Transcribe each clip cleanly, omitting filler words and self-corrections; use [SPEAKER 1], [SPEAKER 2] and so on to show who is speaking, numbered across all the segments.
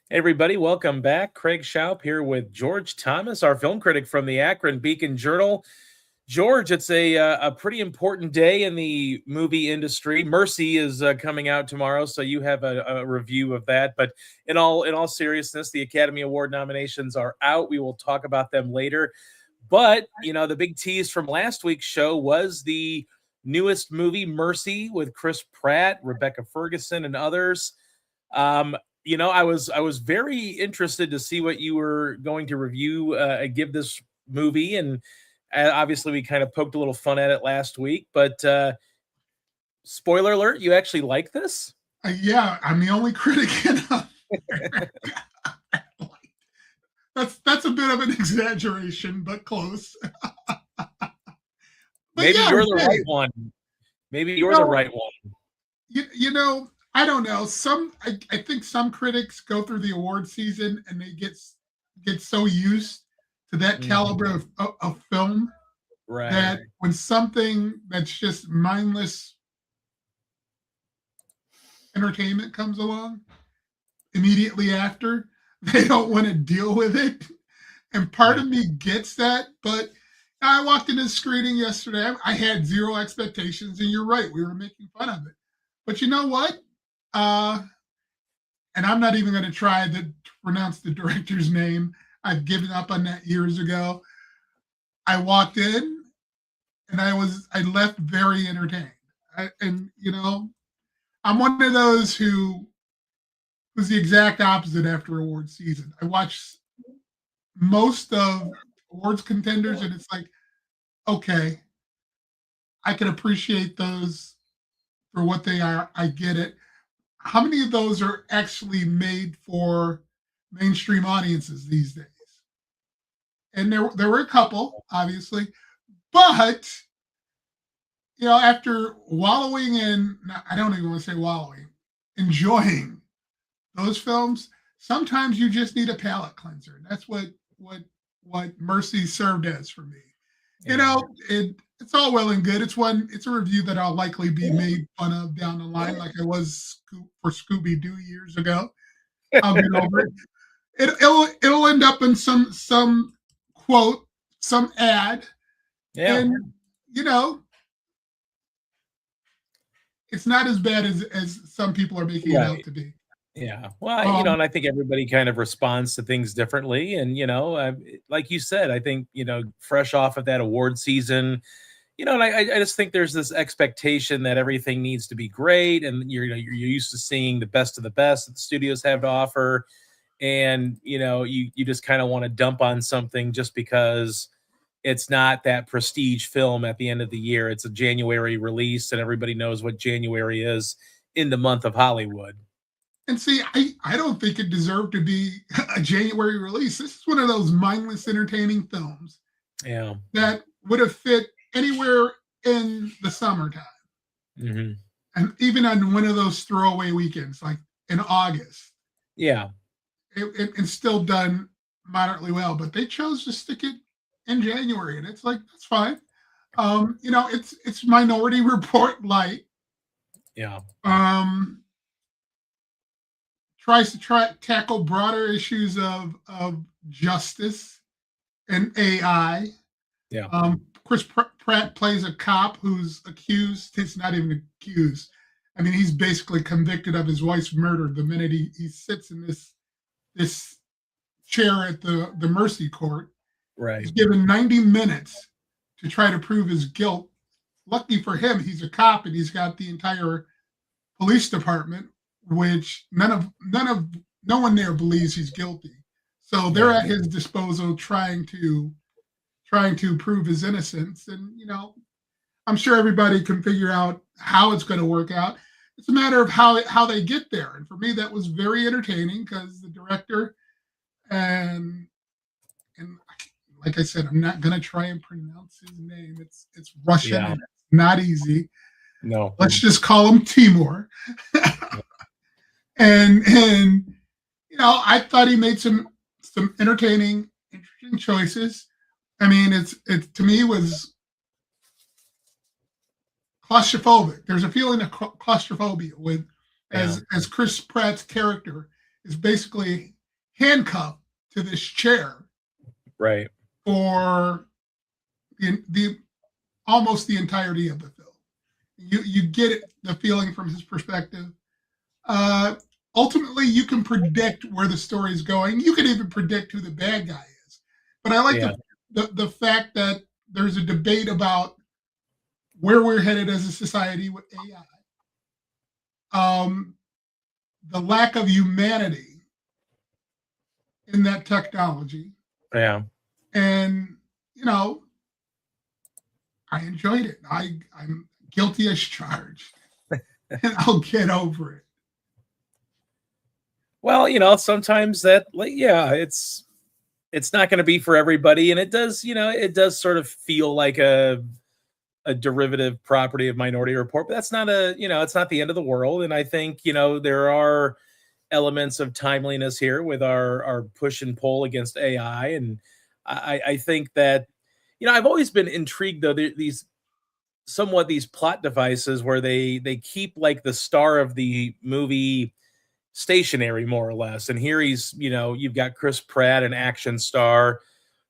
[SPEAKER 1] Hey everybody, welcome back. Craig Schaup here with George Thomas, our film critic from the Akron Beacon Journal. George, it's a pretty important day in the movie industry. Mercy is coming out tomorrow, so you have a review of that. But in all seriousness, the Academy Award nominations are out. We will talk about them later. But the big tease from last week's show was the newest movie, Mercy, with Chris Pratt, Rebecca Ferguson, and others. Um, I was very interested to see what you were going to review and give this movie, and obviously we kind of poked a little fun at it last week. But spoiler alert, you actually like this?
[SPEAKER 2] Yeah, I'm the only critic in that's a bit of an exaggeration, but close. But
[SPEAKER 1] Maybe
[SPEAKER 2] yeah,
[SPEAKER 1] you're the
[SPEAKER 2] hey,
[SPEAKER 1] right one. Maybe
[SPEAKER 2] you
[SPEAKER 1] you're the
[SPEAKER 2] know,
[SPEAKER 1] right one.
[SPEAKER 2] I don't know. I think some critics go through the award season and they get so used to that caliber
[SPEAKER 1] Mhm.
[SPEAKER 2] of film
[SPEAKER 1] Right.
[SPEAKER 2] that when something that's just mindless entertainment comes along immediately after, they don't want to deal with it. And part
[SPEAKER 1] Yeah.
[SPEAKER 2] of me gets that, but I walked into the screening yesterday. I had zero expectations, and you're right, we were making fun of it. But you know what? Uh, and I'm not even going to try to pronounce the director's name. I've given up on that years ago. I walked in, and I left very entertained. And I'm one of those who was the exact opposite after award season. I watched most of awards contenders, and it's like, okay, I can appreciate those for what they are. I get it. How many of those are actually made for mainstream audiences these days? And there were a couple, obviously, but after wallowing in, I don't even want to say wallowing, enjoying those films, sometimes you just need a palate cleanser. That's what Mercy served as for me.
[SPEAKER 1] Yeah.
[SPEAKER 2] It's all well and good. It's a review that I'll likely be made fun of down the line, like I was for Scooby Doo years ago. I'll get over it. It'll end up in some quote, some ad,
[SPEAKER 1] Yeah.
[SPEAKER 2] and you know it's not as bad as some people are making it out
[SPEAKER 1] Right.
[SPEAKER 2] to be.
[SPEAKER 1] Yeah. Well,
[SPEAKER 2] Um,
[SPEAKER 1] and I think everybody kind of responds to things differently. And, like you said, I think, fresh off of that award season, and I just think there's this expectation that everything needs to be great, and you're used to seeing the best of the best that the studios have to offer, and you just kind of want to dump on something just because it's not that prestige film at the end of the year. It's a January release, and everybody knows what January is in the month of Hollywood.
[SPEAKER 2] and see, I don't think it deserved to be a January release. This is one of those mindless, entertaining films
[SPEAKER 1] Yeah.
[SPEAKER 2] that would have fit anywhere in the summertime.
[SPEAKER 1] Hmm.
[SPEAKER 2] And even on one of those throwaway weekends, like in August,
[SPEAKER 1] Yeah.
[SPEAKER 2] it's still done moderately well. But they chose to stick it in January, and it's like that's fine. It's Minority Report light.
[SPEAKER 1] Yeah.
[SPEAKER 2] Um, tries to tackle broader issues of justice and AI.
[SPEAKER 1] Yeah.
[SPEAKER 2] Chris Pratt plays a cop who's accused. It's not even accused. I mean, he's basically convicted of his wife's murder the minute he sits in this chair at the Mercy Court.
[SPEAKER 1] Right.
[SPEAKER 2] He's given 90 minutes to try to prove his guilt. Lucky for him, he's a cop and he's got the entire police department, which no one there believes he's guilty. So they're
[SPEAKER 1] Right.
[SPEAKER 2] at his disposal trying to prove his innocence. And I'm sure everybody can figure out how it's going to work out. It's a matter of how they get there. And for me, that was very entertaining because the director and like I said, I'm not going to try and pronounce his name. It's Russian
[SPEAKER 1] Yeah.
[SPEAKER 2] and it's not easy.
[SPEAKER 1] No.
[SPEAKER 2] Let's just call him Timur. And I thought he made some entertaining, interesting choices. I mean, it to me was claustrophobic. There's a feeling of claustrophobia with
[SPEAKER 1] Yeah.
[SPEAKER 2] as Chris Pratt's character is basically handcuffed to this chair
[SPEAKER 1] Right.
[SPEAKER 2] for the almost the entirety of the film. You get it, the feeling from his perspective. Uh, Ultimately, you can predict where the story is going. You can even predict who the bad guy is. But I like
[SPEAKER 1] Yeah.
[SPEAKER 2] the fact that there's a debate about where we're headed as a society with AI. The lack of humanity in that technology.
[SPEAKER 1] Yeah.
[SPEAKER 2] And, you know, I enjoyed it. I'm guilty as charged. And I'll get over it.
[SPEAKER 1] Well, sometimes that, like, yeah, it's not going to be for everybody, and it does sort of feel like a derivative property of Minority Report, but that's not it's not the end of the world. And I think there are elements of timeliness here with our push and pull against AI, and I think that I've always been intrigued though, these plot devices where they keep like the star of the movie stationary more or less. And here you've got Chris Pratt, an action star,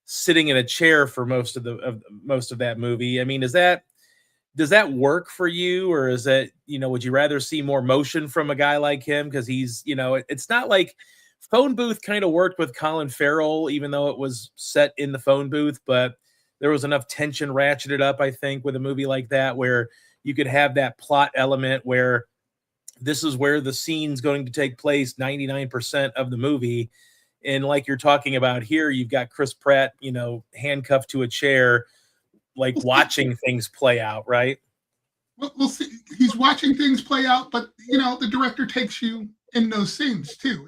[SPEAKER 1] sitting in a chair for most of that movie. I mean, does that work for you, or is that would you rather see more motion from a guy like him? Because he's it's not like Phone Booth kind of worked with Colin Farrell, even though it was set in the phone booth, but there was enough tension ratcheted up, I think, with a movie like that where you could have that plot element where this is where the scene's going to take place 99% of the movie. And like you're talking about here, you've got Chris Pratt, handcuffed to a chair, like watching things play out, right?
[SPEAKER 2] We'll see. He's watching things play out, but the director takes you in those scenes too.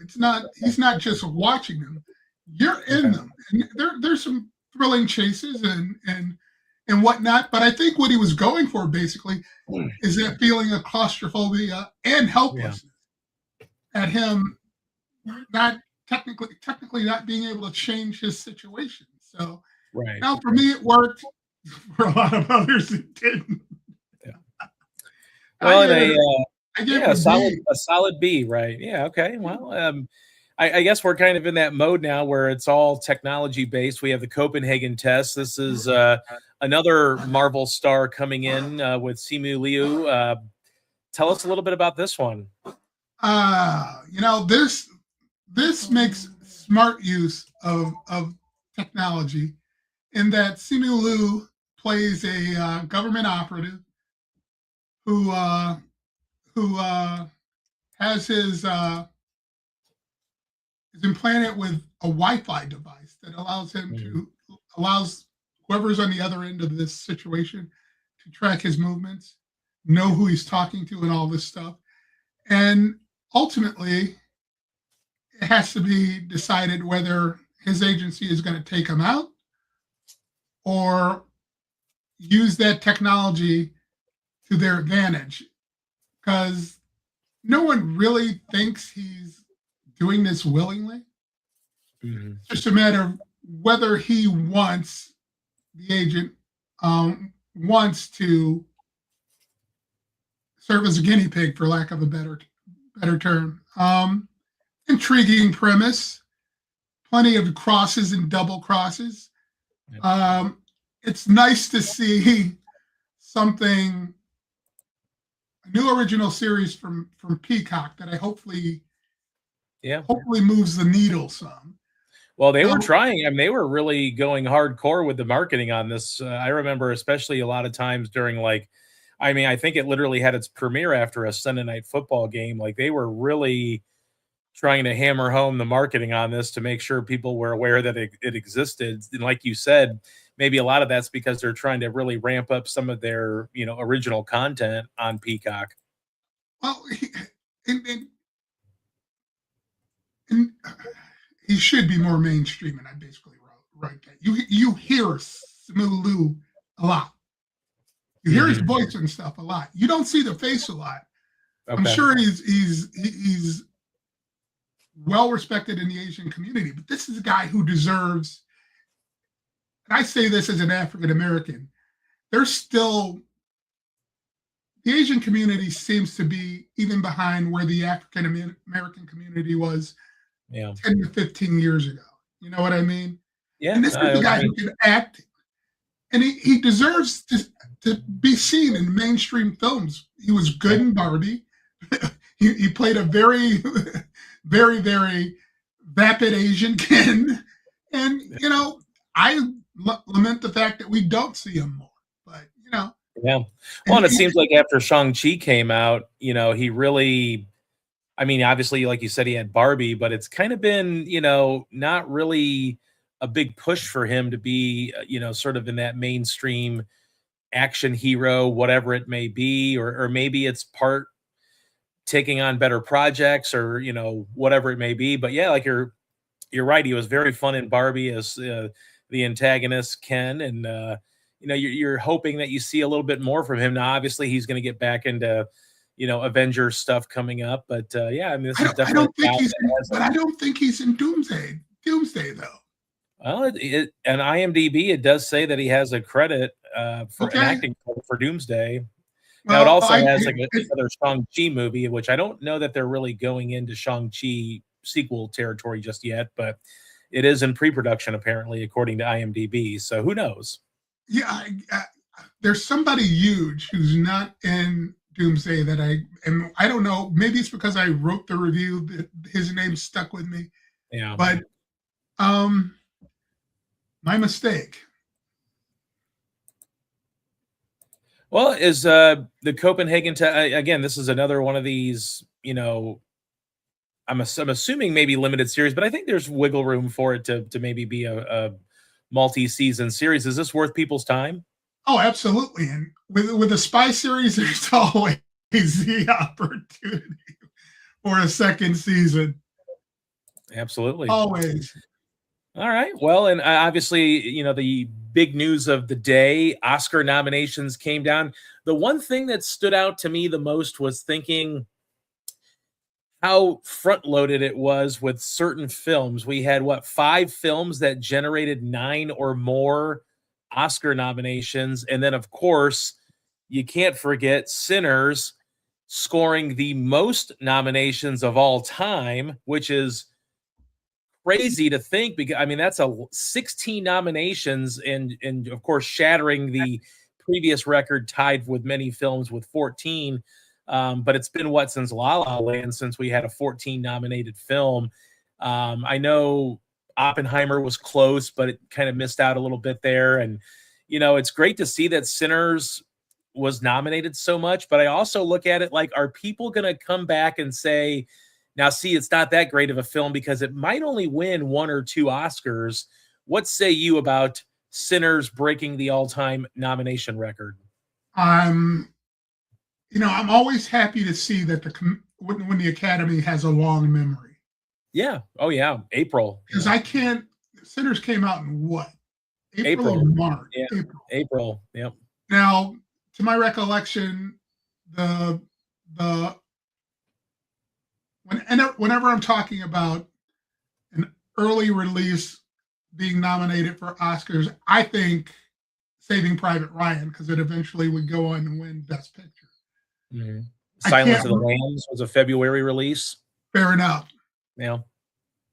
[SPEAKER 2] He's not just watching them; you're in them. And there's some thrilling chases and whatnot. But I think what he was going for basically is that feeling of claustrophobia and helplessness at him not technically not being able to change his situation. So
[SPEAKER 1] right
[SPEAKER 2] now for me it worked. For a lot of others it didn't.
[SPEAKER 1] Yeah. Well, a solid B, right? Yeah, okay. Well, I guess we're kind of in that mode now where it's all technology based. We have the Copenhagen test. This is another Marvel star coming in with Simu Liu. Tell us a little bit about this one.
[SPEAKER 2] This makes smart use of technology in that Simu Liu plays a government operative who has is implanted with a Wi-Fi device that allows whoever's on the other end of this situation to track his movements, know who he's talking to, and all this stuff. And ultimately, it has to be decided whether his agency is going to take him out or use that technology to their advantage, because no one really thinks he's doing this willingly.
[SPEAKER 1] Mm-hmm.
[SPEAKER 2] It's just a matter of whether he wants the agent wants to serve as a guinea pig, for lack of a better term. Intriguing premise, plenty of crosses and double crosses. It's nice to see something, a new original series from Peacock that I hopefully moves the needle some.
[SPEAKER 1] Well, they were trying. I mean, they were really going hardcore with the marketing on this. I remember, especially a lot of times during I think it literally had its premiere after a Sunday night football game. Like, they were really trying to hammer home the marketing on this to make sure people were aware that it existed. And like you said, maybe a lot of that's because they're trying to really ramp up some of their, original content on Peacock.
[SPEAKER 2] Well, and he should be more mainstream, and I basically write that. You hear Simu Liu a lot. You hear his voice and stuff a lot. You don't see the face a lot. Okay. I'm sure he's well respected in the Asian community, but this is a guy who deserves, and I say this as an African American, there's still, the Asian community seems to be even behind where the African American community was
[SPEAKER 1] Yeah.
[SPEAKER 2] 10 to 15 years ago. You know what I mean?
[SPEAKER 1] Yeah.
[SPEAKER 2] And this
[SPEAKER 1] I
[SPEAKER 2] is
[SPEAKER 1] know
[SPEAKER 2] a
[SPEAKER 1] what you
[SPEAKER 2] guy
[SPEAKER 1] mean.
[SPEAKER 2] who can act, and he deserves to be seen in mainstream films. He was
[SPEAKER 1] Yeah.
[SPEAKER 2] good in Barbie. He played a very, very, very vapid Asian Ken. And, I lament the fact that we don't see him more. But,
[SPEAKER 1] Yeah. Well,
[SPEAKER 2] and
[SPEAKER 1] and it seems like after Shang-Chi came out, he really, I mean, obviously, like you said, he had Barbie, but it's kind of been, not really a big push for him to be, sort of in that mainstream action hero, whatever it may be, or maybe it's part taking on better projects or, whatever it may be. But yeah, like you're right. He was very fun in Barbie as the antagonist Ken, and you're hoping that you see a little bit more from him. Now, obviously, he's going to get back into Avengers stuff coming up, but yeah, I mean, this is
[SPEAKER 2] I
[SPEAKER 1] definitely
[SPEAKER 2] don't
[SPEAKER 1] a
[SPEAKER 2] think
[SPEAKER 1] guy
[SPEAKER 2] he's
[SPEAKER 1] that
[SPEAKER 2] in,
[SPEAKER 1] has
[SPEAKER 2] but I don't think he's in Doomsday. Doomsday though.
[SPEAKER 1] well, and IMDb it does say that he has a credit for an
[SPEAKER 2] Okay.
[SPEAKER 1] acting credit for Doomsday. Now, it
[SPEAKER 2] Well,
[SPEAKER 1] also has like another Shang-Chi movie, which I don't know that they're really going into Shang-Chi sequel territory just yet, but it is in pre-production apparently, according to IMDb. So who knows?
[SPEAKER 2] yeah, there's somebody huge who's not in Doomsday that I don't know. Maybe it's because I wrote the review that his name stuck with me,
[SPEAKER 1] Yeah.
[SPEAKER 2] but um, my mistake.
[SPEAKER 1] Well, is the Copenhagen again? This is another one of these. I'm assuming maybe limited series, but I think there's wiggle room for it to maybe be a multi-season series. Is this worth people's time?
[SPEAKER 2] Oh, absolutely. And with a spy series, there's always the opportunity for a second season.
[SPEAKER 1] Absolutely.
[SPEAKER 2] Always.
[SPEAKER 1] All right. Well, and obviously, the big news of the day, Oscar nominations came down. The one thing that stood out to me the most was thinking how front loaded it was with certain films. We had what, 5 films that generated 9 or more Oscar nominations. And then, of course, you can't forget Sinners scoring the most nominations of all time, which is crazy to think, because I mean that's a 16 nominations, and of course shattering the previous record tied with many films with 14. But it's been what, since La La Land, since we had a 14 nominated film. I know Oppenheimer was close, but it kind of missed out a little bit there. And it's great to see that Sinners was nominated so much, but I also look at it like, are people going to come back and say, now, see, it's not that great of a film because it might only win 1 or 2 Oscars? What say you about Sinners breaking the all-time nomination record?
[SPEAKER 2] I'm I'm always happy to see that when the Academy has a long memory.
[SPEAKER 1] Yeah. Oh, yeah. April.
[SPEAKER 2] Because I can't. Sinners came out in what? April or
[SPEAKER 1] April.
[SPEAKER 2] March?
[SPEAKER 1] Yeah. April. Yep.
[SPEAKER 2] Now, to my recollection, the whenever I'm talking about an early release being nominated for Oscars, I think Saving Private Ryan, because it eventually would go on and win Best Picture.
[SPEAKER 1] Mm-hmm.
[SPEAKER 2] I
[SPEAKER 1] Silence
[SPEAKER 2] can't.
[SPEAKER 1] of the Lambs was a February release.
[SPEAKER 2] Fair enough.
[SPEAKER 1] Yeah.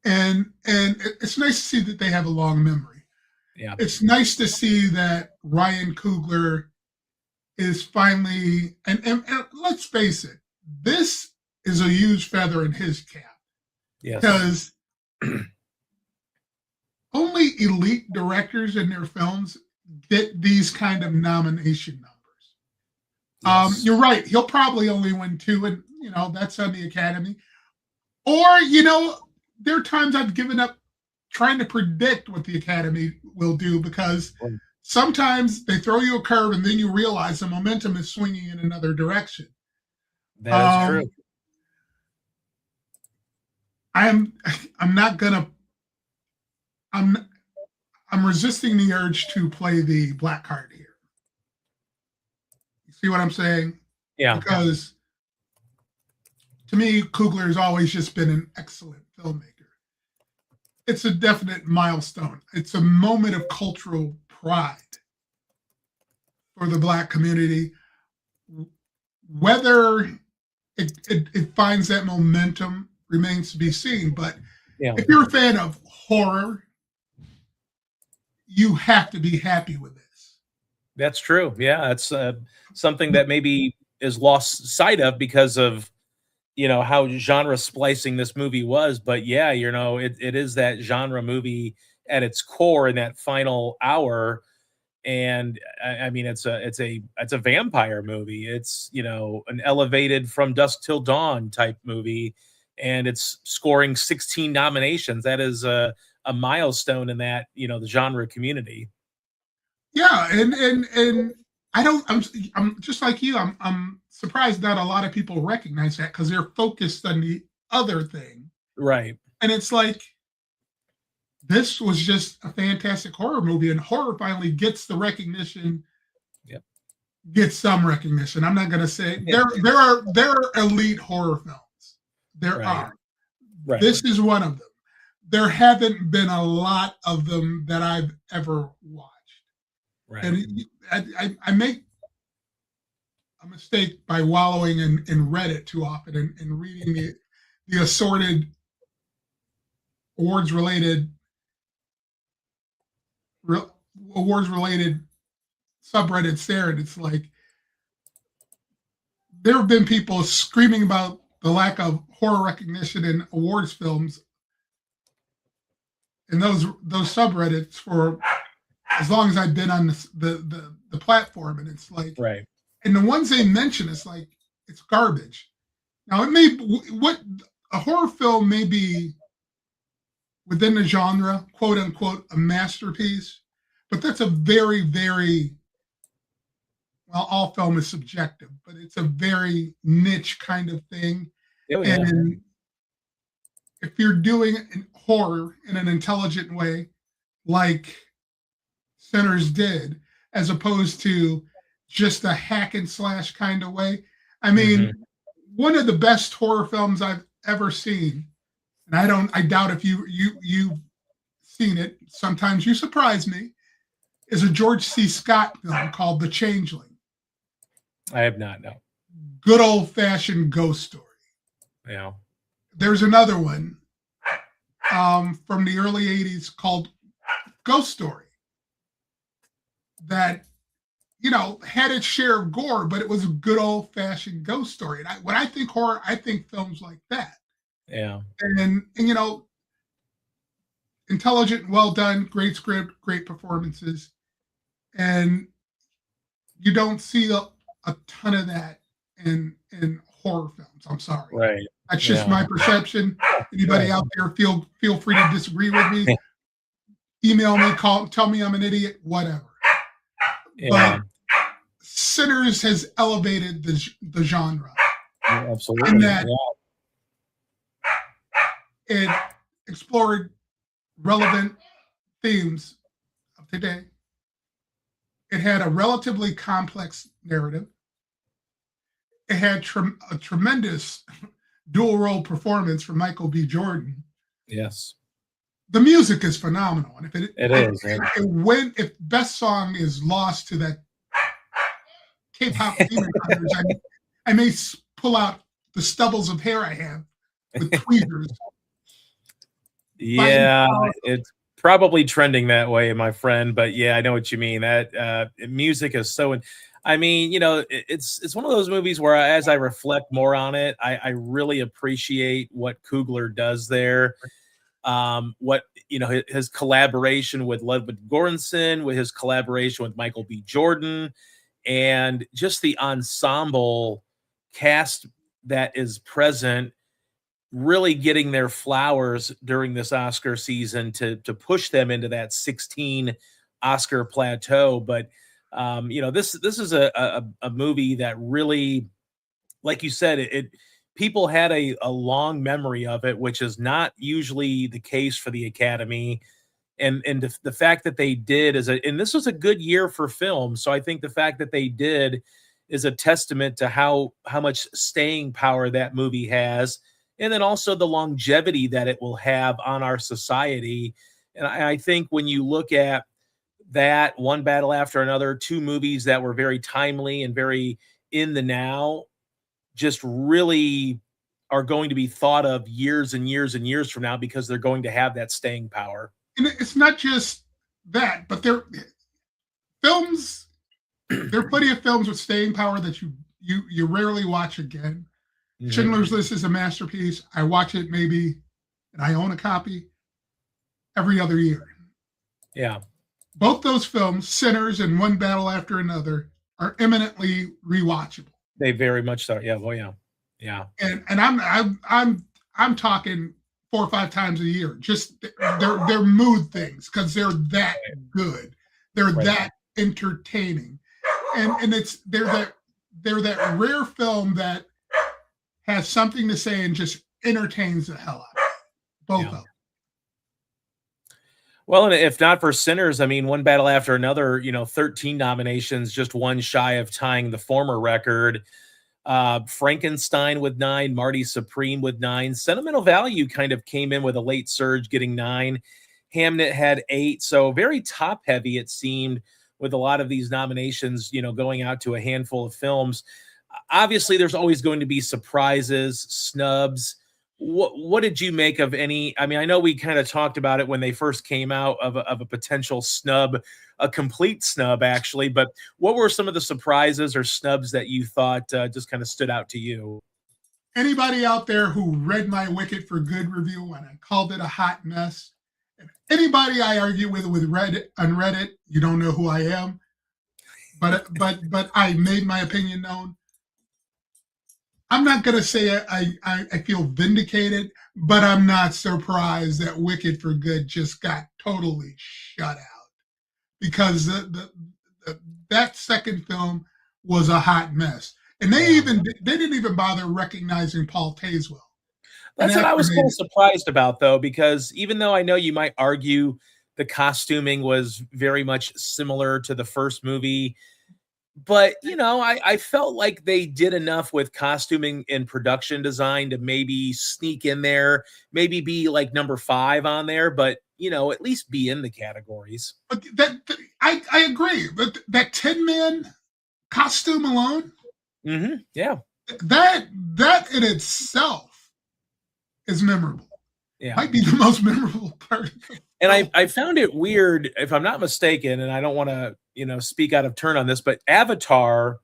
[SPEAKER 2] And it's nice to see that they have a long memory.
[SPEAKER 1] Yeah.
[SPEAKER 2] It's nice to see that Ryan Coogler is finally, and let's face it, this is a huge feather in his cap.
[SPEAKER 1] Yes.
[SPEAKER 2] Because only elite directors in their films get these kind of nomination numbers.
[SPEAKER 1] Yes.
[SPEAKER 2] You're right. He'll probably only win 2, and that's on the Academy. Or there are times I've given up trying to predict what the Academy will do, because sometimes they throw you a curve and then you realize the momentum is swinging in another direction.
[SPEAKER 1] That is true.
[SPEAKER 2] I'm resisting the urge to play the black card here. You see what I'm saying?
[SPEAKER 1] Yeah.
[SPEAKER 2] Because to me, Coogler has always just been an excellent filmmaker. It's a definite milestone. It's a moment of cultural pride for the Black community. Whether it finds that momentum remains to be seen, but
[SPEAKER 1] Yeah,
[SPEAKER 2] if you're a fan of horror, you have to be happy with this.
[SPEAKER 1] that's true. Yeah, it's something that maybe is lost sight of because of how genre splicing this movie was. But yeah, it is that genre movie at its core in that final hour. And I mean, it's a vampire movie. It's an elevated From Dusk Till Dawn type movie, and it's scoring 16 nominations. That is a milestone in that the genre community.
[SPEAKER 2] Yeah, and I don't. I'm just like you. I'm surprised not a lot of people recognize that because they're focused on the other thing.
[SPEAKER 1] Right.
[SPEAKER 2] And it's like this was just a fantastic horror movie, and horror finally gets the recognition.
[SPEAKER 1] Yep.
[SPEAKER 2] Gets some recognition. I'm not going to say
[SPEAKER 1] Yeah.
[SPEAKER 2] there are elite horror films. There
[SPEAKER 1] Right.
[SPEAKER 2] are.
[SPEAKER 1] Right.
[SPEAKER 2] This is one of them. There haven't been a lot of them that I've ever watched.
[SPEAKER 1] Right.
[SPEAKER 2] And I make a mistake by wallowing in Reddit too often and reading the assorted awards related subreddits there, and it's like there have been people screaming about the lack of horror recognition in awards films in those subreddits for as long as I've been on the platform, and it's like,
[SPEAKER 1] right.
[SPEAKER 2] And the ones they mention, it's like it's garbage. Now it may what a horror film may be within the genre, quote unquote, a masterpiece, but that's a very, very well, all film is subjective, but it's a very niche kind of thing.
[SPEAKER 1] Oh, yeah.
[SPEAKER 2] And if you're doing horror in an intelligent way, like Sinners did, as opposed to just a hack and slash kind of way. I mean, one of the best horror films I've ever seen, and I doubt if you've seen it. Sometimes you surprise me. Is a George C. Scott film called The Changeling.
[SPEAKER 1] I have not. No.
[SPEAKER 2] Good old fashioned ghost story.
[SPEAKER 1] Yeah.
[SPEAKER 2] There's another one from the early '80s called Ghost Story that had its share of gore, but it was a good old fashioned ghost story. And when I think horror, I think films like that.
[SPEAKER 1] Yeah.
[SPEAKER 2] And intelligent, well done, great script, great performances, and you don't see a ton of that in horror films. I'm sorry.
[SPEAKER 1] Right.
[SPEAKER 2] That's just my perception. Anybody out there feel free to disagree with me. Email me, tell me I'm an idiot, whatever.
[SPEAKER 1] Yeah.
[SPEAKER 2] But Sinners has elevated the genre.
[SPEAKER 1] Yeah, absolutely.
[SPEAKER 2] In that it explored relevant themes of today. It had a relatively complex narrative. It had a tremendous dual role performance from Michael B. Jordan.
[SPEAKER 1] Yes.
[SPEAKER 2] The music is phenomenal. And if best song is lost to that K-pop Demon Hunters, I may pull out the stubbles of hair I have with tweezers.
[SPEAKER 1] Yeah, it's probably trending that way, my friend. But yeah, I know what you mean. That music is so. I mean, it's one of those movies where, as I reflect more on it, I really appreciate what Coogler does there. What his collaboration with Ludwig Göransson, with his collaboration with Michael B. Jordan, and just the ensemble cast that is present, really getting their flowers during this Oscar season to push them into that 16 Oscar plateau. But this is a movie that really, like you said, it people had a long memory of it, which is not usually the case for the Academy. And the fact that they did and this was a good year for film. So I think the fact that they did is a testament to how much staying power that movie has. And then also the longevity that it will have on our society. And I think when you look at that, One Battle After Another, two movies that were very timely and very in the now, just really are going to be thought of years and years and years from now because they're going to have that staying power.
[SPEAKER 2] And it's not just that, but they're films. There are plenty of films with staying power that you rarely watch again.
[SPEAKER 1] Mhm.
[SPEAKER 2] Schindler's List is a masterpiece. I watch it maybe, and I own a copy every other year.
[SPEAKER 1] Yeah.
[SPEAKER 2] Both those films, Sinners and One Battle After Another, are eminently rewatchable.
[SPEAKER 1] They very much so. Yeah. Well, yeah. Yeah.
[SPEAKER 2] And I'm talking 4 or 5 times a year. Just they're mood things because they're that good. They're
[SPEAKER 1] Right.
[SPEAKER 2] that entertaining, and they're that rare film that has something to say and just entertains the hell out of it. Both
[SPEAKER 1] Yeah.
[SPEAKER 2] of them.
[SPEAKER 1] Well, and if not for Sinners, I mean, One Battle After Another, 13 nominations, just one shy of tying the former record. Frankenstein with 9, Marty Supreme with 9. Sentimental Value kind of came in with a late surge, getting 9. Hamnet had 8. So very top heavy, it seemed, with a lot of these nominations, going out to a handful of films. Obviously, there's always going to be surprises, snubs. What did you make of any? I mean, I know we kind of talked about it when they first came out of a potential snub, a complete snub, actually. But what were some of the surprises or snubs that you thought just kind of stood out to you?
[SPEAKER 2] Anybody out there who read my Wicked for Good review when I called it a hot mess, and anybody I argue with Reddit on Reddit, you don't know who I am, but I made my opinion known. I'm not going to say I feel vindicated, but I'm not surprised that Wicked for Good just got totally shut out because that second film was a hot mess, and they didn't even bother recognizing Paul Tazewell.
[SPEAKER 1] That's what I was kind of surprised about, though, because even though I know you might argue the costuming was very much similar to the first movie, but, I felt like they did enough with costuming and production design to maybe sneak in there, maybe be like number 5 on there, but, at least be in the categories.
[SPEAKER 2] But I agree. But that Tin Man costume alone,
[SPEAKER 1] yeah,
[SPEAKER 2] that in itself is memorable.
[SPEAKER 1] Yeah,
[SPEAKER 2] might be the most memorable part.
[SPEAKER 1] And I found it weird, if I'm not mistaken, and I don't want to, speak out of turn on this, but Avatar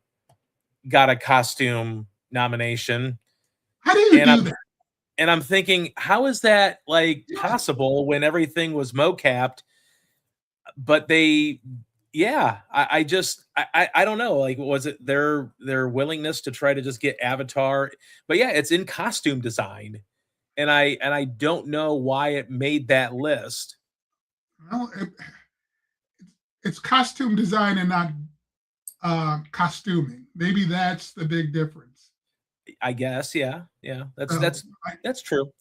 [SPEAKER 1] got a costume nomination.
[SPEAKER 2] How do you do that?
[SPEAKER 1] And I'm thinking, how is that possible when everything was mocapped? But I don't know. Was it their willingness to try to just get Avatar? But yeah, it's in costume design. And I don't know why it made that list.
[SPEAKER 2] Well, it's costume design and not costuming. Maybe that's the big difference.
[SPEAKER 1] I guess, yeah. That's true.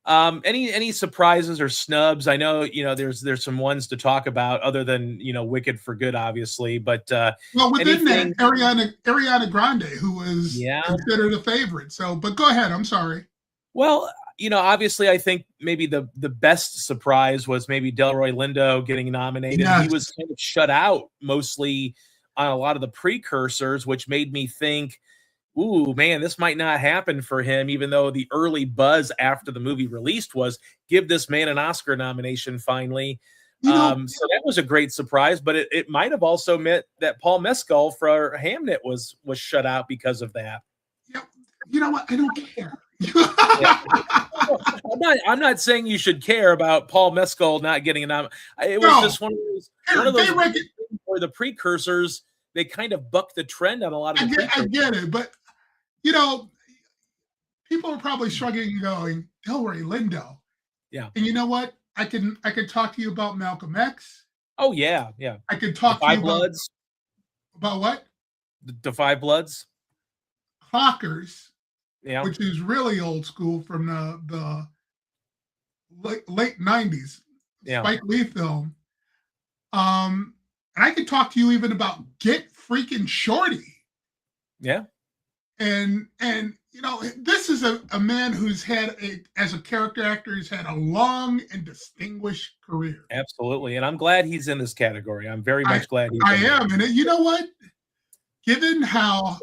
[SPEAKER 1] Any surprises or snubs? I know there's some ones to talk about other than Wicked for Good, obviously, but
[SPEAKER 2] well, within that, Ariana Grande, who was considered a favorite. So, but go ahead. I'm sorry.
[SPEAKER 1] Well, obviously, I think maybe the best surprise was maybe Delroy Lindo getting nominated. Yes. He was kind of shut out mostly on a lot of the precursors, which made me think, ooh, man, this might not happen for him, even though the early buzz after the movie released was give this man an Oscar nomination finally. So that was a great surprise, but it might have also meant that Paul Mescal for Hamnet was shut out because of that.
[SPEAKER 2] Yeah, you know what? I don't care.
[SPEAKER 1] I'm not saying you should care about Paul Mescal not getting a nomination. It was just one of those where the precursors, they kind of buck the trend on a lot of
[SPEAKER 2] I get it, but people are probably shrugging and going, Delroy Lindo.
[SPEAKER 1] Yeah.
[SPEAKER 2] And you know what? I could talk to you about Malcolm X.
[SPEAKER 1] Oh yeah.
[SPEAKER 2] I could talk to you about what?
[SPEAKER 1] The Five Bloods.
[SPEAKER 2] Clockers.
[SPEAKER 1] Yeah.
[SPEAKER 2] Which is really old school from the late 90s.
[SPEAKER 1] Yeah.
[SPEAKER 2] Spike Lee film. And I could talk to you even about Get Freaking Shorty.
[SPEAKER 1] Yeah.
[SPEAKER 2] And this is a man who's had as a character actor, he's had a long and distinguished career.
[SPEAKER 1] Absolutely. And I'm glad he's in this category. I'm very much glad he's
[SPEAKER 2] I am. And you know what? Given how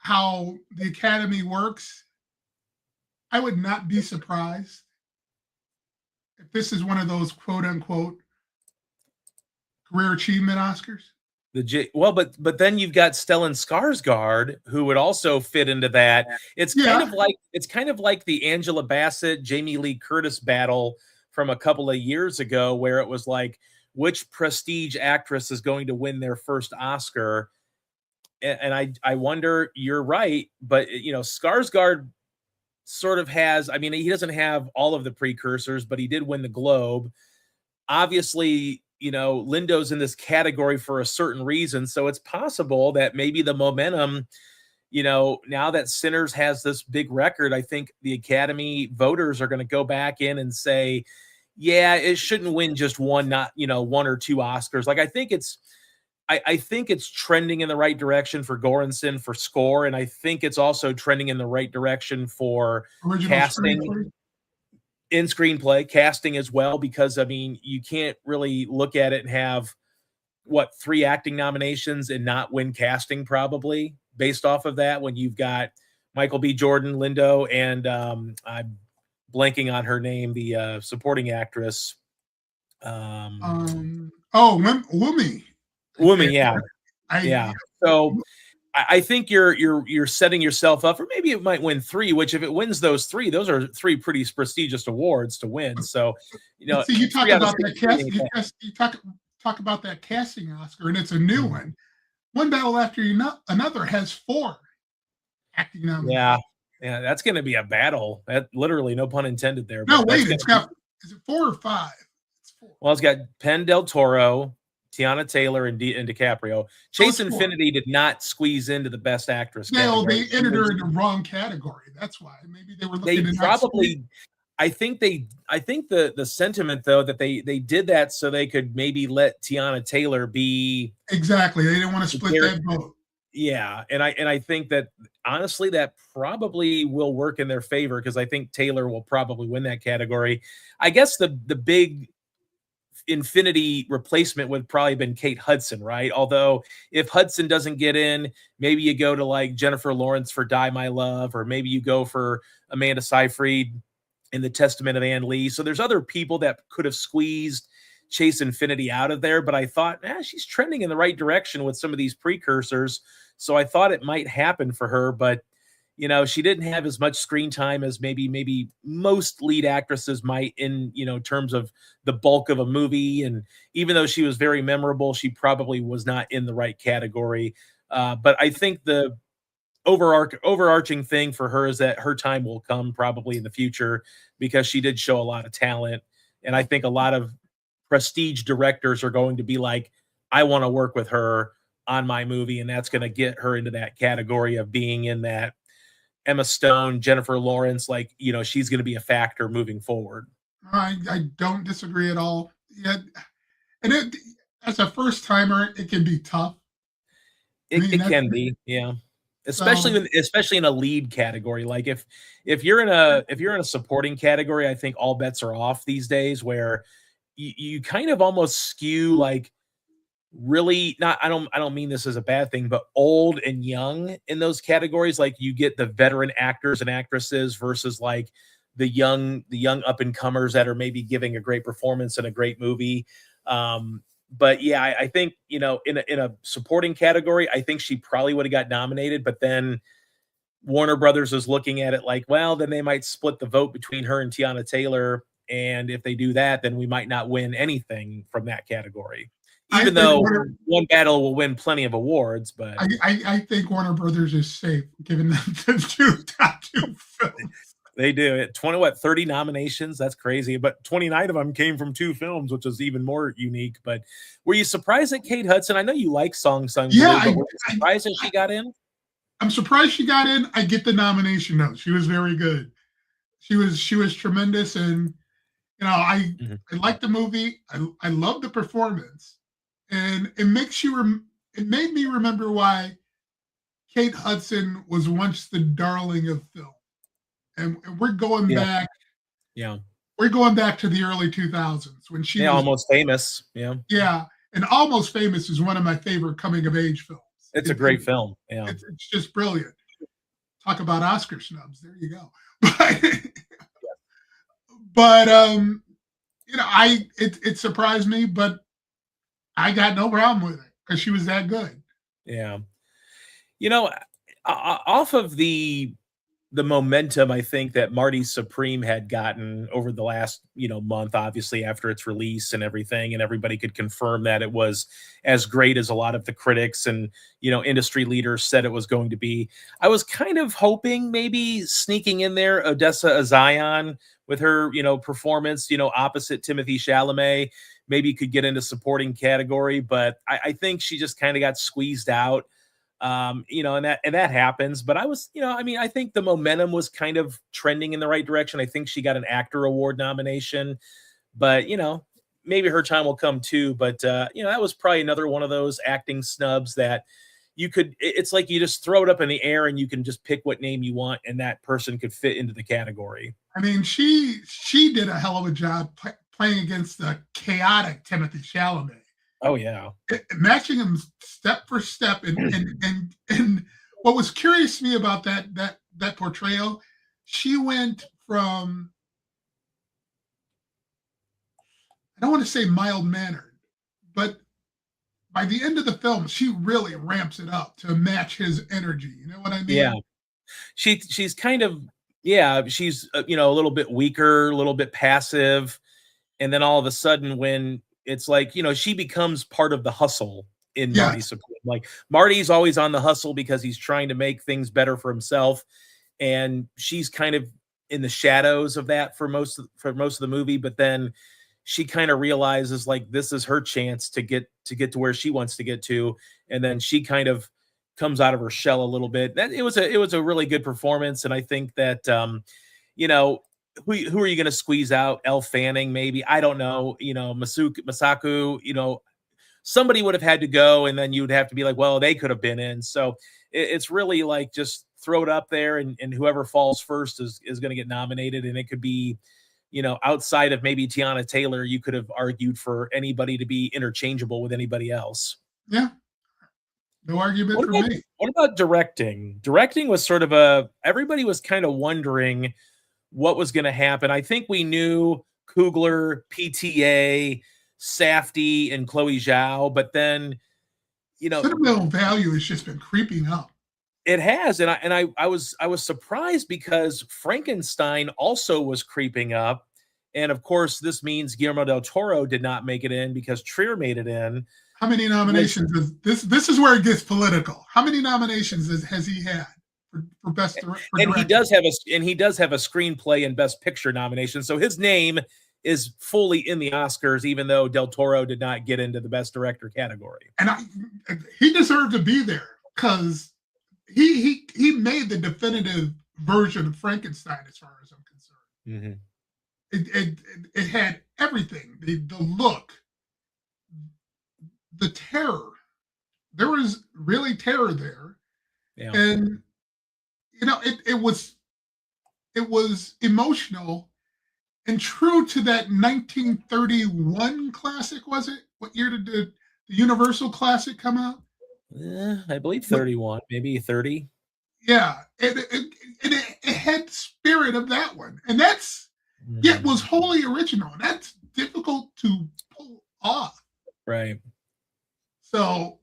[SPEAKER 2] the Academy works, I would not be surprised if this is one of those quote unquote career achievement Oscars.
[SPEAKER 1] Well, but then you've got Stellan Skarsgård, who would also fit into that. It's kind
[SPEAKER 2] Yeah,
[SPEAKER 1] of like the Angela Bassett, Jamie Lee Curtis battle from a couple of years ago, where it was like, which prestige actress is going to win their first Oscar? And I wonder, you're right, but Skarsgård sort of has, I mean, he doesn't have all of the precursors, but he did win the Globe. Obviously, Lindo's in this category for a certain reason. So it's possible that maybe the momentum, now that Sinners has this big record, I think the Academy voters are going to go back in and say, yeah, it shouldn't win just one, not, one or two Oscars. Like, I think it's trending in the right direction for Goranson for score. And I think it's also trending in the right direction for
[SPEAKER 2] original
[SPEAKER 1] casting
[SPEAKER 2] screenplay.
[SPEAKER 1] in screenplay, casting as well, because I mean, you can't really look at it and have 3 acting nominations and not win casting probably based off of that, when you've got Michael B. Jordan, Lindo, and I'm blanking on her name, the supporting actress.
[SPEAKER 2] Wumi.
[SPEAKER 1] Woman, yeah.
[SPEAKER 2] I
[SPEAKER 1] Yeah. So I think you're setting yourself up, or maybe it might win 3, which if it wins those 3, those are 3 pretty prestigious awards to win. So,
[SPEAKER 2] see, you talk
[SPEAKER 1] 3 out of
[SPEAKER 2] about that
[SPEAKER 1] 6
[SPEAKER 2] cast.
[SPEAKER 1] ain't
[SPEAKER 2] You,
[SPEAKER 1] bad.
[SPEAKER 2] you talk about that casting Oscar, and it's a new one. One battle after another has 4 acting nominations.
[SPEAKER 1] Yeah. Yeah, that's going to be a battle. That literally, no pun intended there.
[SPEAKER 2] No,
[SPEAKER 1] but that's
[SPEAKER 2] wait, it's
[SPEAKER 1] gonna
[SPEAKER 2] got is it 4 or 5? It's 4.
[SPEAKER 1] Well, it's got Penn Del Toro, Tiana Taylor, and DiCaprio. Chase
[SPEAKER 2] it's 4.
[SPEAKER 1] Infinity did not squeeze into the best actress
[SPEAKER 2] No,
[SPEAKER 1] category.
[SPEAKER 2] they entered her in the wrong category. That's why. Maybe they were
[SPEAKER 1] They
[SPEAKER 2] looking at
[SPEAKER 1] probably, I think the sentiment though that they did that so they could maybe let Tiana Taylor be
[SPEAKER 2] exactly. They didn't want to split that vote.
[SPEAKER 1] Yeah, and I think that honestly that probably will work in their favor, because I think Taylor will probably win that category. I guess the big Infinity replacement would probably been Kate Hudson, right? Although if Hudson doesn't get in, maybe you go to like Jennifer Lawrence for Die My Love, or maybe you go for Amanda Seyfried in The Testament of Anne Lee. So there's other people that could have squeezed Chase Infinity out of there, but I thought, she's trending in the right direction with some of these precursors. So I thought it might happen for her, but she didn't have as much screen time as maybe most lead actresses might in, terms of the bulk of a movie. And even though she was very memorable, she probably was not in the right category. But I think the overarching thing for her is that her time will come probably in the future, because she did show a lot of talent. And I think a lot of prestige directors are going to be like, I want to work with her on my movie. And that's going to get her into that category of being in that Emma Stone, Jennifer Lawrence, like, she's going to be a factor moving forward.
[SPEAKER 2] I don't disagree at all. Yeah, and as a first timer, it can be tough.
[SPEAKER 1] It can be, yeah. Especially in a lead category. Like if you're in a supporting category, I think all bets are off these days, where you kind of almost skew like really not, I don't mean this as a bad thing, but old and young in those categories. Like you get the veteran actors and actresses versus like the young up and comers that are maybe giving a great performance in a great movie. But yeah, I think, in a supporting category, I think she probably would have got nominated, but then Warner Brothers is looking at it like, well, then they might split the vote between her and Tiana Taylor. And if they do that, then we might not win anything from that category. Even though one battle will win plenty of awards, but
[SPEAKER 2] I think Warner Brothers is safe, given them the top 2 films.
[SPEAKER 1] They do it. 30 nominations. That's crazy. But 29 of them came from 2 films, which is even more unique. But were you surprised at Kate Hudson? I know you like Song Sung Blue, but were you surprised that she got in?
[SPEAKER 2] I'm surprised she got in. I get the nomination though. She was very good. She was tremendous, and I like the movie. I love the performance, and it made me remember why Kate Hudson was once the darling of film. And we're going back.
[SPEAKER 1] Yeah.
[SPEAKER 2] We're going back to the early 2000s when she was
[SPEAKER 1] Almost Famous. Yeah.
[SPEAKER 2] Yeah. And Almost Famous is one of my favorite coming of age films.
[SPEAKER 1] It's a great film. Yeah.
[SPEAKER 2] It's just brilliant. Talk about Oscar snubs. There you go. but but it surprised me, but I got no problem with it because she was that good.
[SPEAKER 1] Yeah. You know, off of the momentum I think that Marty Supreme had gotten over the last, month, obviously after its release and everything, and everybody could confirm that it was as great as a lot of the critics and, industry leaders said it was going to be. I was kind of hoping maybe sneaking in there Odessa Azion with her, performance, opposite Timothy Chalamet, maybe could get into supporting category, but I think she just kind of got squeezed out, and that happens. But I was, I think the momentum was kind of trending in the right direction. I think she got an actor award nomination, but maybe her time will come too. But that was probably another one of those acting snubs that it's like you just throw it up in the air and you can just pick what name you want and that person could fit into the category.
[SPEAKER 2] I mean, she did a hell of a job playing against the chaotic Timothy Chalamet.
[SPEAKER 1] Oh yeah,
[SPEAKER 2] matching him step for step, and what was curious to me about that portrayal, she went from, I don't want to say mild mannered, but by the end of the film, she really ramps it up to match his energy. You know what I mean?
[SPEAKER 1] yeah. She's kind of, yeah. She's a little bit weaker, a little bit passive, and then all of a sudden when it's like, she becomes part of the hustle in
[SPEAKER 2] Yeah.
[SPEAKER 1] Marty Supreme. Like Marty's always on the hustle because he's trying to make things better for himself, and she's kind of in the shadows of that for most of the movie. But then she kind of realizes like this is her chance to get to where she wants to get to, and then she kind of comes out of her shell a little bit. That it was a really good performance, and I think that who are you going to squeeze out? Elle Fanning, maybe. I don't know. Masaku. Somebody would have had to go, and then you would have to be like, well, they could have been in. So it's really like just throw it up there, and whoever falls first is going to get nominated. And it could be, outside of maybe Tiana Taylor, you could have argued for anybody to be interchangeable with anybody else.
[SPEAKER 2] Yeah. No argument for me.
[SPEAKER 1] What about directing? Directing was sort of everybody was kind of wondering what was going to happen. I think we knew Coogler, PTA, Safdie, and Chloe Zhao, but then,
[SPEAKER 2] sentimental value has just been creeping up.
[SPEAKER 1] It has, and I was surprised because Frankenstein also was creeping up, and of course, this means Guillermo del Toro did not make it in because Trier made it in.
[SPEAKER 2] How many nominations is this? This is where it gets political. How many nominations has he had for best?
[SPEAKER 1] And he does have a screenplay and best picture nomination, so his name is fully in the Oscars, even though del Toro did not get into the best director category.
[SPEAKER 2] And he deserved to be there because he made the definitive version of Frankenstein, as far as I'm concerned.
[SPEAKER 1] Mm-hmm.
[SPEAKER 2] It had everything, the look, the terror. There was really terror there.
[SPEAKER 1] Yeah.
[SPEAKER 2] And it was emotional and true to that 1931 classic. Was it? What year did the Universal classic come out?
[SPEAKER 1] I believe 31, maybe 30.
[SPEAKER 2] Yeah, it had the spirit of that one, and that's yet was wholly original. And that's difficult to pull off.
[SPEAKER 1] Right.
[SPEAKER 2] So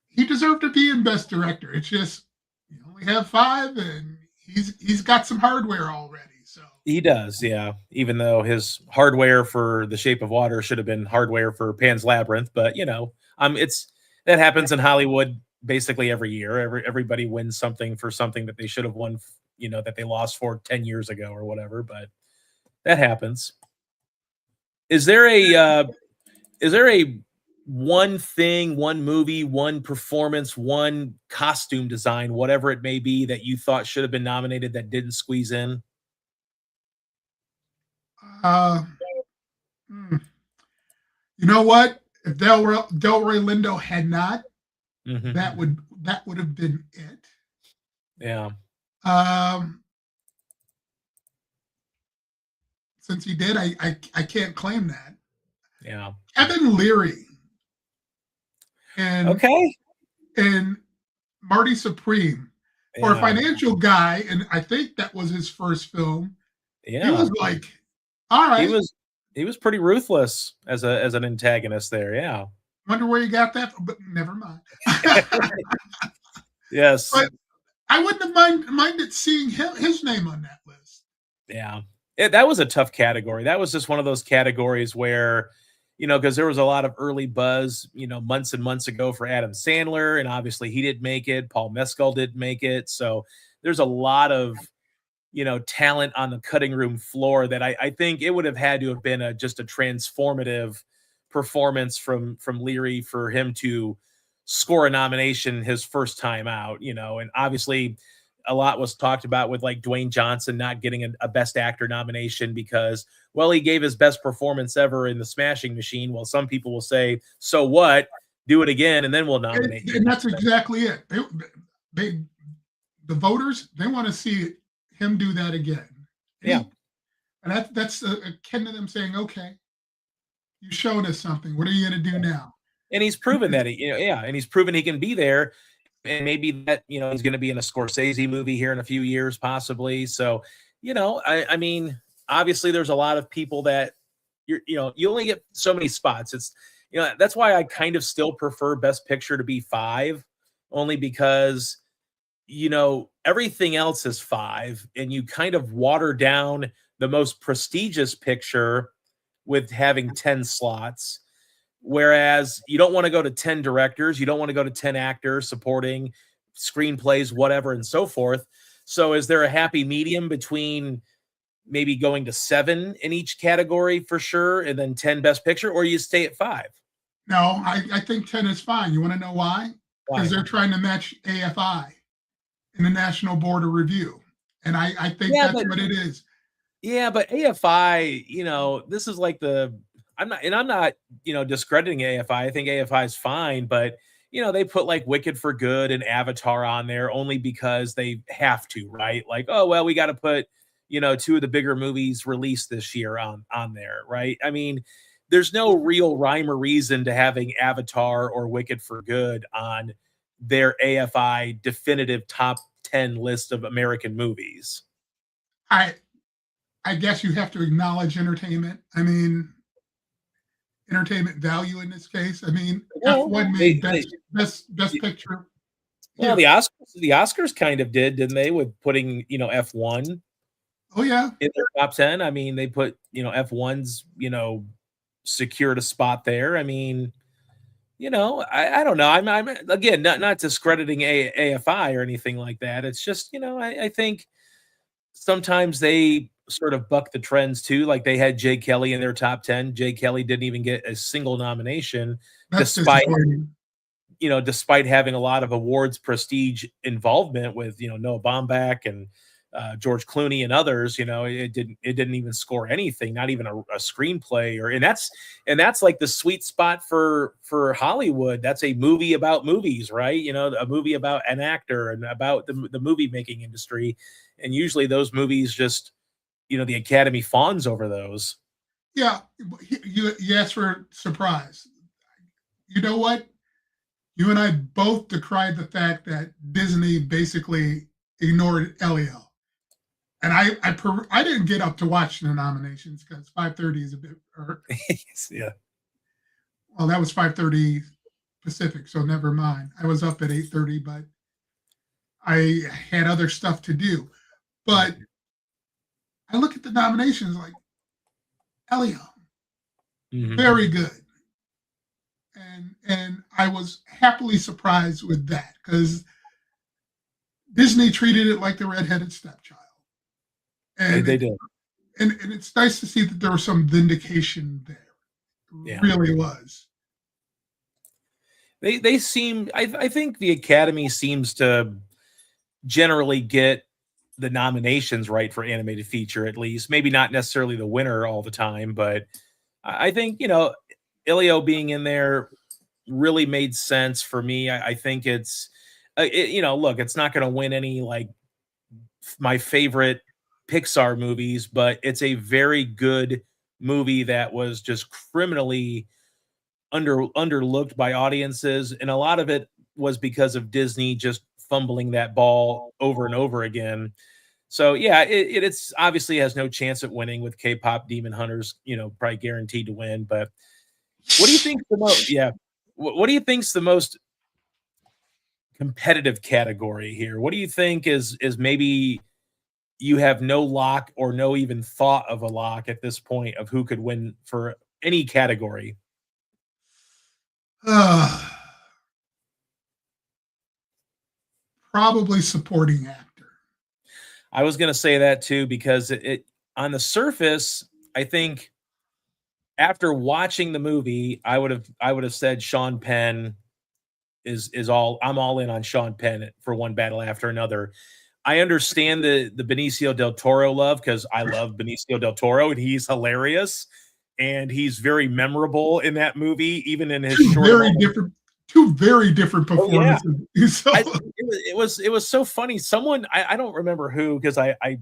[SPEAKER 2] he deserved to be in Best Director. It's just you only have 5, and he's got some hardware already. So
[SPEAKER 1] he does, yeah. Even though his hardware for The Shape of Water should have been hardware for Pan's Labyrinth, but that happens in Hollywood basically every year. Everybody wins something for something that they should have won, that they lost for 10 years ago or whatever. But that happens. Is there a one thing, one movie, one performance, one costume design, whatever it may be, that you thought should have been nominated that didn't squeeze in?
[SPEAKER 2] You know what? If Delroy Lindo had not, that would have been it.
[SPEAKER 1] Yeah.
[SPEAKER 2] Since he did, I can't claim that.
[SPEAKER 1] Yeah.
[SPEAKER 2] Kevin Leary. And
[SPEAKER 1] okay.
[SPEAKER 2] And Marty Supreme. For a
[SPEAKER 1] Yeah.
[SPEAKER 2] financial guy, and I think that was his first film, he
[SPEAKER 1] Yeah.
[SPEAKER 2] was like, "All
[SPEAKER 1] He
[SPEAKER 2] right,
[SPEAKER 1] was he was pretty ruthless as an antagonist there. Yeah.
[SPEAKER 2] wonder where you got that from," but never mind.
[SPEAKER 1] Yes.
[SPEAKER 2] But I wouldn't have minded seeing his name on that list.
[SPEAKER 1] Yeah. That was a tough category. That was just one of those categories where, because there was a lot of early buzz, months and months ago for Adam Sandler, and obviously he didn't make it. Paul Mescal didn't make it. So there's a lot of, talent on the cutting room floor that I think it would have had to have been just a transformative performance from Leary for him to score a nomination his first time out, and obviously a lot was talked about with like Dwayne Johnson not getting a best actor nomination because, well, he gave his best performance ever in The Smashing Machine. Well, some people will say, so what? Do it again, and then we'll nominate you.
[SPEAKER 2] And that's exactly it. They the voters, they want to see him do that again.
[SPEAKER 1] Yeah.
[SPEAKER 2] And that's akin to them saying, okay, you showed us something. What are you going to do now?
[SPEAKER 1] And he's proven that and he's proven he can be there. And maybe that, he's going to be in a Scorsese movie here in a few years, possibly. So, I mean, obviously there's a lot of people that you only get so many spots. It's, that's why I kind of still prefer Best Picture to be 5, only because, everything else is 5 and you kind of water down the most prestigious picture with having 10 slots. Whereas you don't want to go to 10 directors, you don't want to go to 10 actors, supporting, screenplays, whatever, and so forth. So is there a happy medium between maybe going to 7 in each category for sure, and then 10 Best Picture, or you stay at 5?
[SPEAKER 2] No, I think 10 is fine. You want to know why? Because they're trying to match AFI in the National Board of Review. And I think that's what it is.
[SPEAKER 1] Yeah, but AFI, this is like I'm not, discrediting AFI. I think AFI is fine, but they put like Wicked for Good and Avatar on there only because they have to, right? Like, oh well, we got to put, 2 of the bigger movies released this year on there, right? I mean, there's no real rhyme or reason to having Avatar or Wicked for Good on their AFI definitive top 10 list of American movies.
[SPEAKER 2] I guess you have to acknowledge entertainment. I mean, entertainment value in this case. I mean, F1 made best picture.
[SPEAKER 1] Well, the Oscars kind of didn't they, with putting, F1
[SPEAKER 2] Oh yeah,
[SPEAKER 1] in their top 10. I mean, they put, F1's, secured a spot there. I mean, I don't know. I'm again not discrediting AFI or anything like that. It's just, I think sometimes they sort of buck the trends too. Like they had Jay Kelly in their top 10. Jay Kelly didn't even get a single nomination, despite having a lot of awards prestige involvement with, Noah Baumbach and George Clooney and others. It didn't even score anything, not even a screenplay, and that's like the sweet spot for Hollywood. That's a movie about movies, right? A movie about an actor and about the movie making industry. And usually those movies just, the Academy fawns over those.
[SPEAKER 2] Yeah. You asked for surprise. You know what? You and I both decried the fact that Disney basically ignored Elio. And I didn't get up to watch the nominations because 5:30 is a bit.
[SPEAKER 1] Yeah.
[SPEAKER 2] Well, that was 5:30 Pacific, so never mind. I was up at 8:30, but I had other stuff to do. But I look at the nominations like Elio, very good, and I was happily surprised with that because Disney treated it like the redheaded stepchild. And
[SPEAKER 1] they did.
[SPEAKER 2] And it's nice to see that there was some vindication there.
[SPEAKER 1] Yeah.
[SPEAKER 2] Really was.
[SPEAKER 1] They seem, I think the Academy seems to generally get the nominations right for animated feature, at least. Maybe not necessarily the winner all the time, but I think, Elio being in there really made sense for me. I think it's, look, it's not going to win any like my favorite Pixar movies, but it's a very good movie that was just criminally underlooked by audiences, and a lot of it was because of Disney just fumbling that ball over and over again. So yeah, it's obviously has no chance at winning with K-pop Demon Hunters, probably guaranteed to win. But what do you think the most? Yeah, what do you think's the most competitive category here? What do you think is maybe you have no lock or no even thought of a lock at this point of who could win for any category?
[SPEAKER 2] Probably supporting actor.
[SPEAKER 1] I was going to say that too, because it on the surface, I think after watching the movie, I would have said Sean Penn is all. I'm all in on Sean Penn for One Battle After Another. I understand the Benicio del Toro love because I love Benicio del Toro and he's hilarious and he's very memorable in that movie, even in his short.
[SPEAKER 2] Two very different performances.
[SPEAKER 1] Oh, yeah. It was so funny. Someone I don't remember who, because I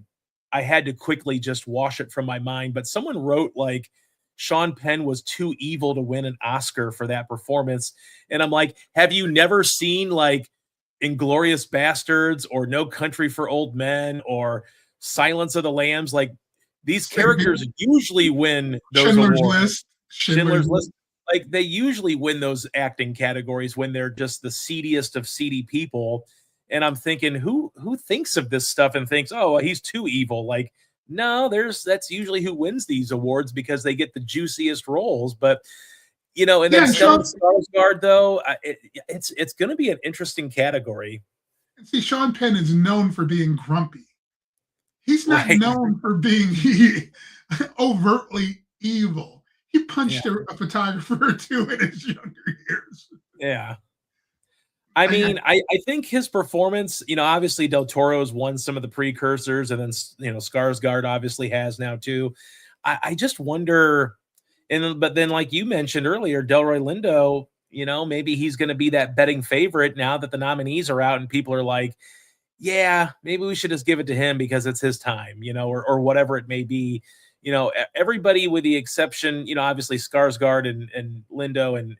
[SPEAKER 1] had to quickly just wash it from my mind, but someone wrote like Sean Penn was too evil to win an Oscar for that performance. And I'm like, have you never seen like Inglourious Bastards or No Country for Old Men or Silence of the Lambs? Like these characters usually win those awards. Schindler's List. Like they usually win those acting categories when they're just the seediest of seedy people. And I'm thinking, who thinks of this stuff and thinks, oh, he's too evil? Like, no, that's usually who wins these awards because they get the juiciest roles. But and then Stellan Skarsgård, though, it's going to be an interesting category.
[SPEAKER 2] See, Sean Penn is known for being grumpy. He's not known for being overtly evil. He punched a photographer or two in his younger years.
[SPEAKER 1] Yeah. I mean, I think his performance, obviously Del Toro's won some of the precursors, and then, Skarsgård obviously has now too. I just wonder, but then like you mentioned earlier, Delroy Lindo, maybe he's going to be that betting favorite now that the nominees are out and people are like, yeah, maybe we should just give it to him because it's his time, or whatever it may be. Everybody with the exception, obviously Skarsgård and Lindo and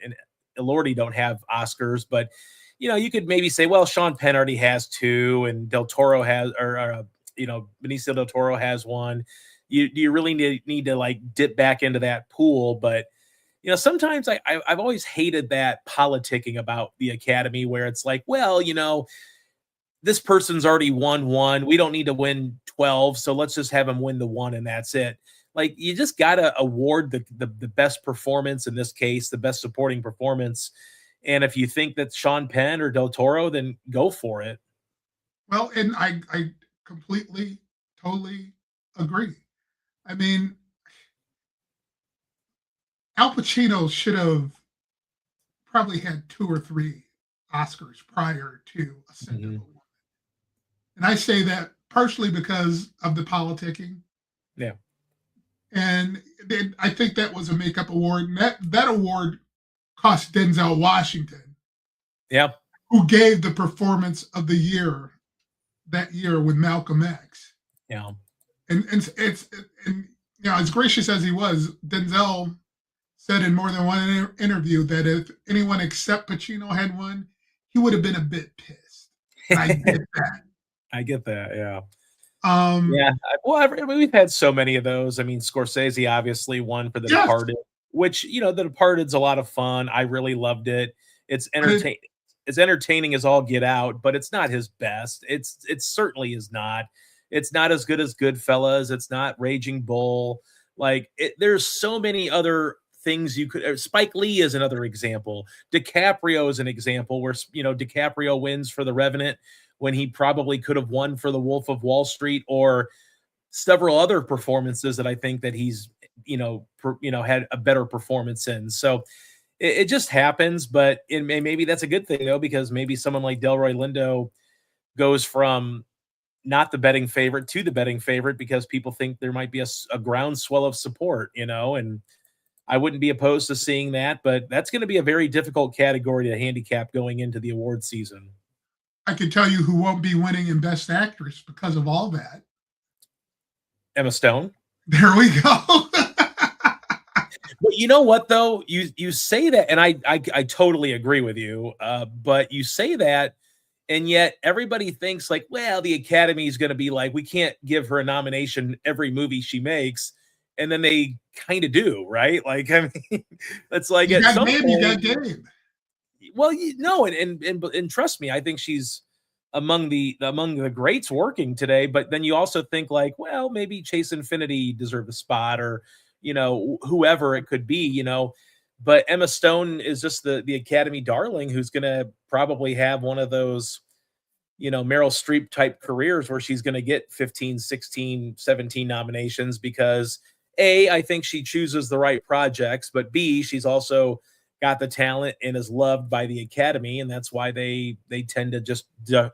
[SPEAKER 1] Elordi don't have Oscars, but you could maybe say, well, Sean Penn already has two, and Del Toro has, or Benicio del Toro has one. Do you really need to like dip back into that pool? But sometimes I've always hated that politicking about the Academy, where it's like, well, this person's already won one. We don't need to win 12, so let's just have him win the one, and that's it. Like, you just got to award the best performance, in this case, the best supporting performance. And if you think that Sean Penn or Del Toro, then go for it.
[SPEAKER 2] Well, and I completely, totally agree. I mean, Al Pacino should have probably had 2 or 3 Oscars prior to A Scent of a Woman. And I say that partially because of the politicking.
[SPEAKER 1] Yeah.
[SPEAKER 2] And I think that was a makeup award. And that award cost Denzel Washington.
[SPEAKER 1] Yeah.
[SPEAKER 2] Who gave the performance of the year that year with Malcolm X.
[SPEAKER 1] Yeah.
[SPEAKER 2] And as gracious as he was, Denzel said in more than one interview that if anyone except Pacino had won, he would have been a bit pissed. I get that.
[SPEAKER 1] I get that. Yeah. Yeah. Well, we've had so many of those. I mean, Scorsese obviously won for The Departed, which, The Departed's a lot of fun. I really loved it. It's entertaining. It's entertaining as all get out, but it's not his best. It certainly is not. It's not as good as Goodfellas. It's not Raging Bull. Like, there's so many other things you could. Spike Lee is another example. DiCaprio is an example where DiCaprio wins for The Revenant when he probably could have won for The Wolf of Wall Street, or several other performances that I think that he's had a better performance in. So it just happens, but maybe that's a good thing though, because maybe someone like Delroy Lindo goes from not the betting favorite to the betting favorite because people think there might be a groundswell of support, and I wouldn't be opposed to seeing that, but that's going to be a very difficult category to handicap going into the award season.
[SPEAKER 2] I can tell you who won't be winning in Best Actress because of all that.
[SPEAKER 1] Emma Stone.
[SPEAKER 2] There we go.
[SPEAKER 1] But you know what, though? You say that, and I totally agree with you. But you say that And yet everybody thinks like, well, the Academy is going to be like, we can't give her a nomination every movie she makes. And then they kind of do, right? Like, I mean, it's like
[SPEAKER 2] You
[SPEAKER 1] at
[SPEAKER 2] got
[SPEAKER 1] some
[SPEAKER 2] Gabe, you got
[SPEAKER 1] point,
[SPEAKER 2] Gabe.
[SPEAKER 1] well, no, and trust me, I think she's among the greats working today. But then you also think like, well, maybe Chase Infinity deserve a spot, or whoever it could be, But Emma Stone is just the Academy darling, who's going to probably have one of those, Meryl Streep type careers where she's going to get 15, 16, 17 nominations because A, I think she chooses the right projects, but B, she's also got the talent and is loved by the Academy, and that's why they tend to just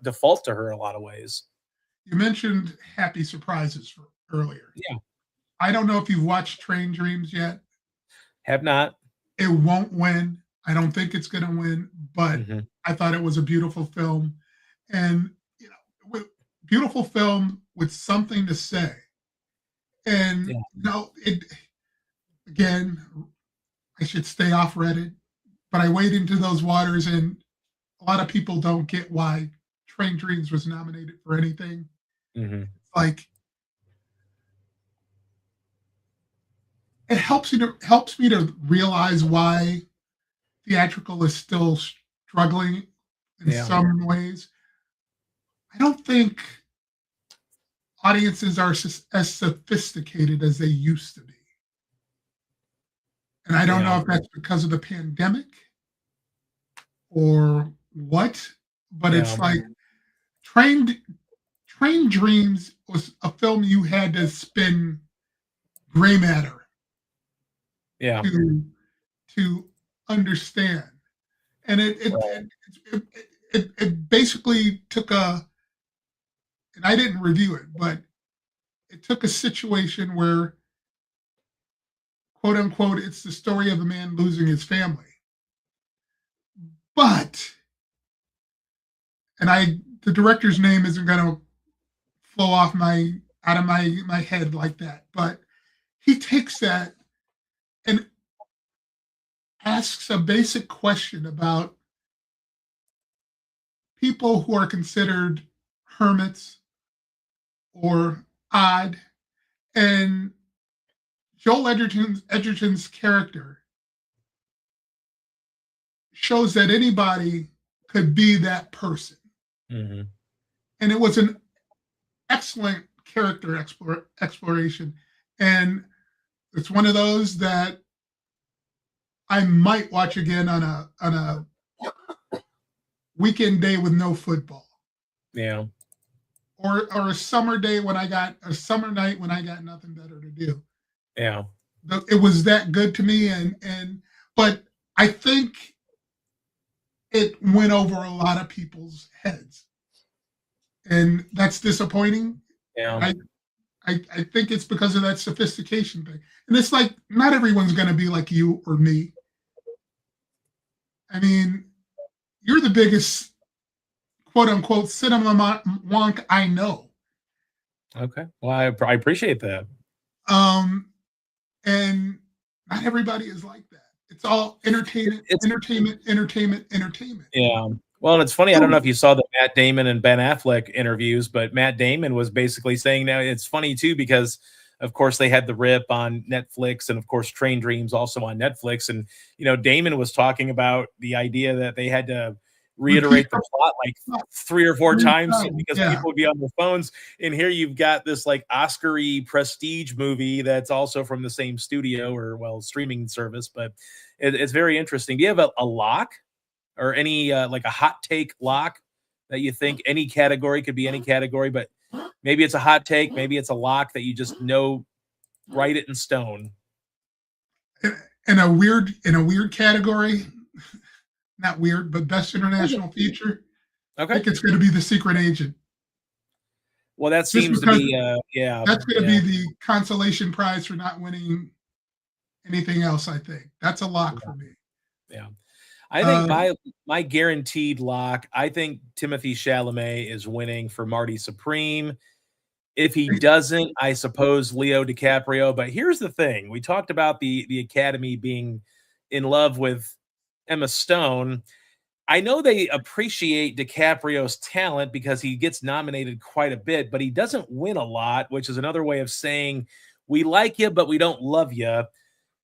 [SPEAKER 1] default to her in a lot of ways.
[SPEAKER 2] You mentioned Happy Surprises earlier.
[SPEAKER 1] Yeah.
[SPEAKER 2] I don't know if you've watched Train Dreams yet.
[SPEAKER 1] Have not.
[SPEAKER 2] It won't win. I don't think it's going to win, but
[SPEAKER 1] Mhm.
[SPEAKER 2] I thought it was a beautiful film, and beautiful film with something to say. And
[SPEAKER 1] Yeah.
[SPEAKER 2] it again. I should stay off Reddit, but I wade into those waters, and a lot of people don't get why Train Dreams was nominated for anything.
[SPEAKER 1] Mhm.
[SPEAKER 2] Like, it helps me to realize why theatrical is still struggling in
[SPEAKER 1] Yeah.
[SPEAKER 2] some ways. I don't think audiences are as sophisticated as they used to be. And I don't know if that's because of the pandemic or what, but it's like Train Dreams was a film you had to spin gray matter
[SPEAKER 1] Yeah.
[SPEAKER 2] to understand. And it basically took and I didn't review it, but it took a situation where, quote unquote, it's the story of a man losing his family. But, the director's name isn't going to flow out of my head like that, but he takes that and asks a basic question about people who are considered hermits or odd, and Joel Edgerton's character shows that anybody could be that person.
[SPEAKER 1] Mm-hmm.
[SPEAKER 2] And it was an excellent character exploration. And it's one of those that I might watch again on a weekend day with no football.
[SPEAKER 1] Yeah.
[SPEAKER 2] Or a summer day when a summer night when I got nothing better to do.
[SPEAKER 1] Yeah.
[SPEAKER 2] It was that good to me, but I think it went over a lot of people's heads, and that's disappointing.
[SPEAKER 1] Yeah.
[SPEAKER 2] I think it's because of that sophistication thing, and it's like not everyone's going to be like you or me. I mean, you're the biggest quote unquote cinema wonk I know.
[SPEAKER 1] Okay, well, I appreciate that.
[SPEAKER 2] And not everybody is like that. It's all entertainment.
[SPEAKER 1] Yeah. Well, and it's funny. I don't know if you saw the Matt Damon and Ben Affleck interviews, but Matt Damon was basically saying now it's funny too because, of course, they had The Rip on Netflix, and of course, Train Dreams also on Netflix. And Damon was talking about the idea that they had to reiterate the plot like 3 or 4 times because people would be on their phones. And here you've got this like Oscar-y prestige movie that's also from the same studio or streaming service, but it's very interesting. Do you have a lock or any like a hot take lock that you think any category could be any category, but maybe it's a hot take, maybe it's a lock that you just know, write it in stone?
[SPEAKER 2] In a weird category, not weird, but best international feature.
[SPEAKER 1] Okay.
[SPEAKER 2] I think it's going to be The Secret Agent.
[SPEAKER 1] Well, that seems to be,
[SPEAKER 2] That's going to be the consolation prize for not winning anything else, I think. That's a lock for me.
[SPEAKER 1] Yeah. I think my guaranteed lock, I think Timothée Chalamet is winning for Marty Supreme. If he doesn't, I suppose Leo DiCaprio. But here's the thing. We talked about the Academy being in love with Emma Stone. I know they appreciate DiCaprio's talent because he gets nominated quite a bit, but he doesn't win a lot, which is another way of saying we like you, but we don't love you.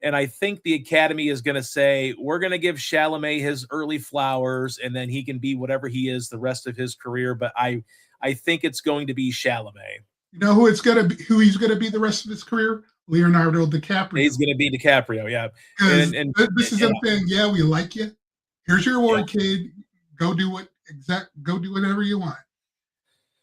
[SPEAKER 1] And I think the Academy is going to say, we're going to give Chalamet his early flowers, and then he can be whatever he is the rest of his career. But I think it's going to be Chalamet.
[SPEAKER 2] You know who he's gonna be the rest of his career? Leonardo DiCaprio.
[SPEAKER 1] He's going to be DiCaprio, yeah.
[SPEAKER 2] And this is him saying, "Yeah, we like you. Here's your award, kid. Go do whatever you want."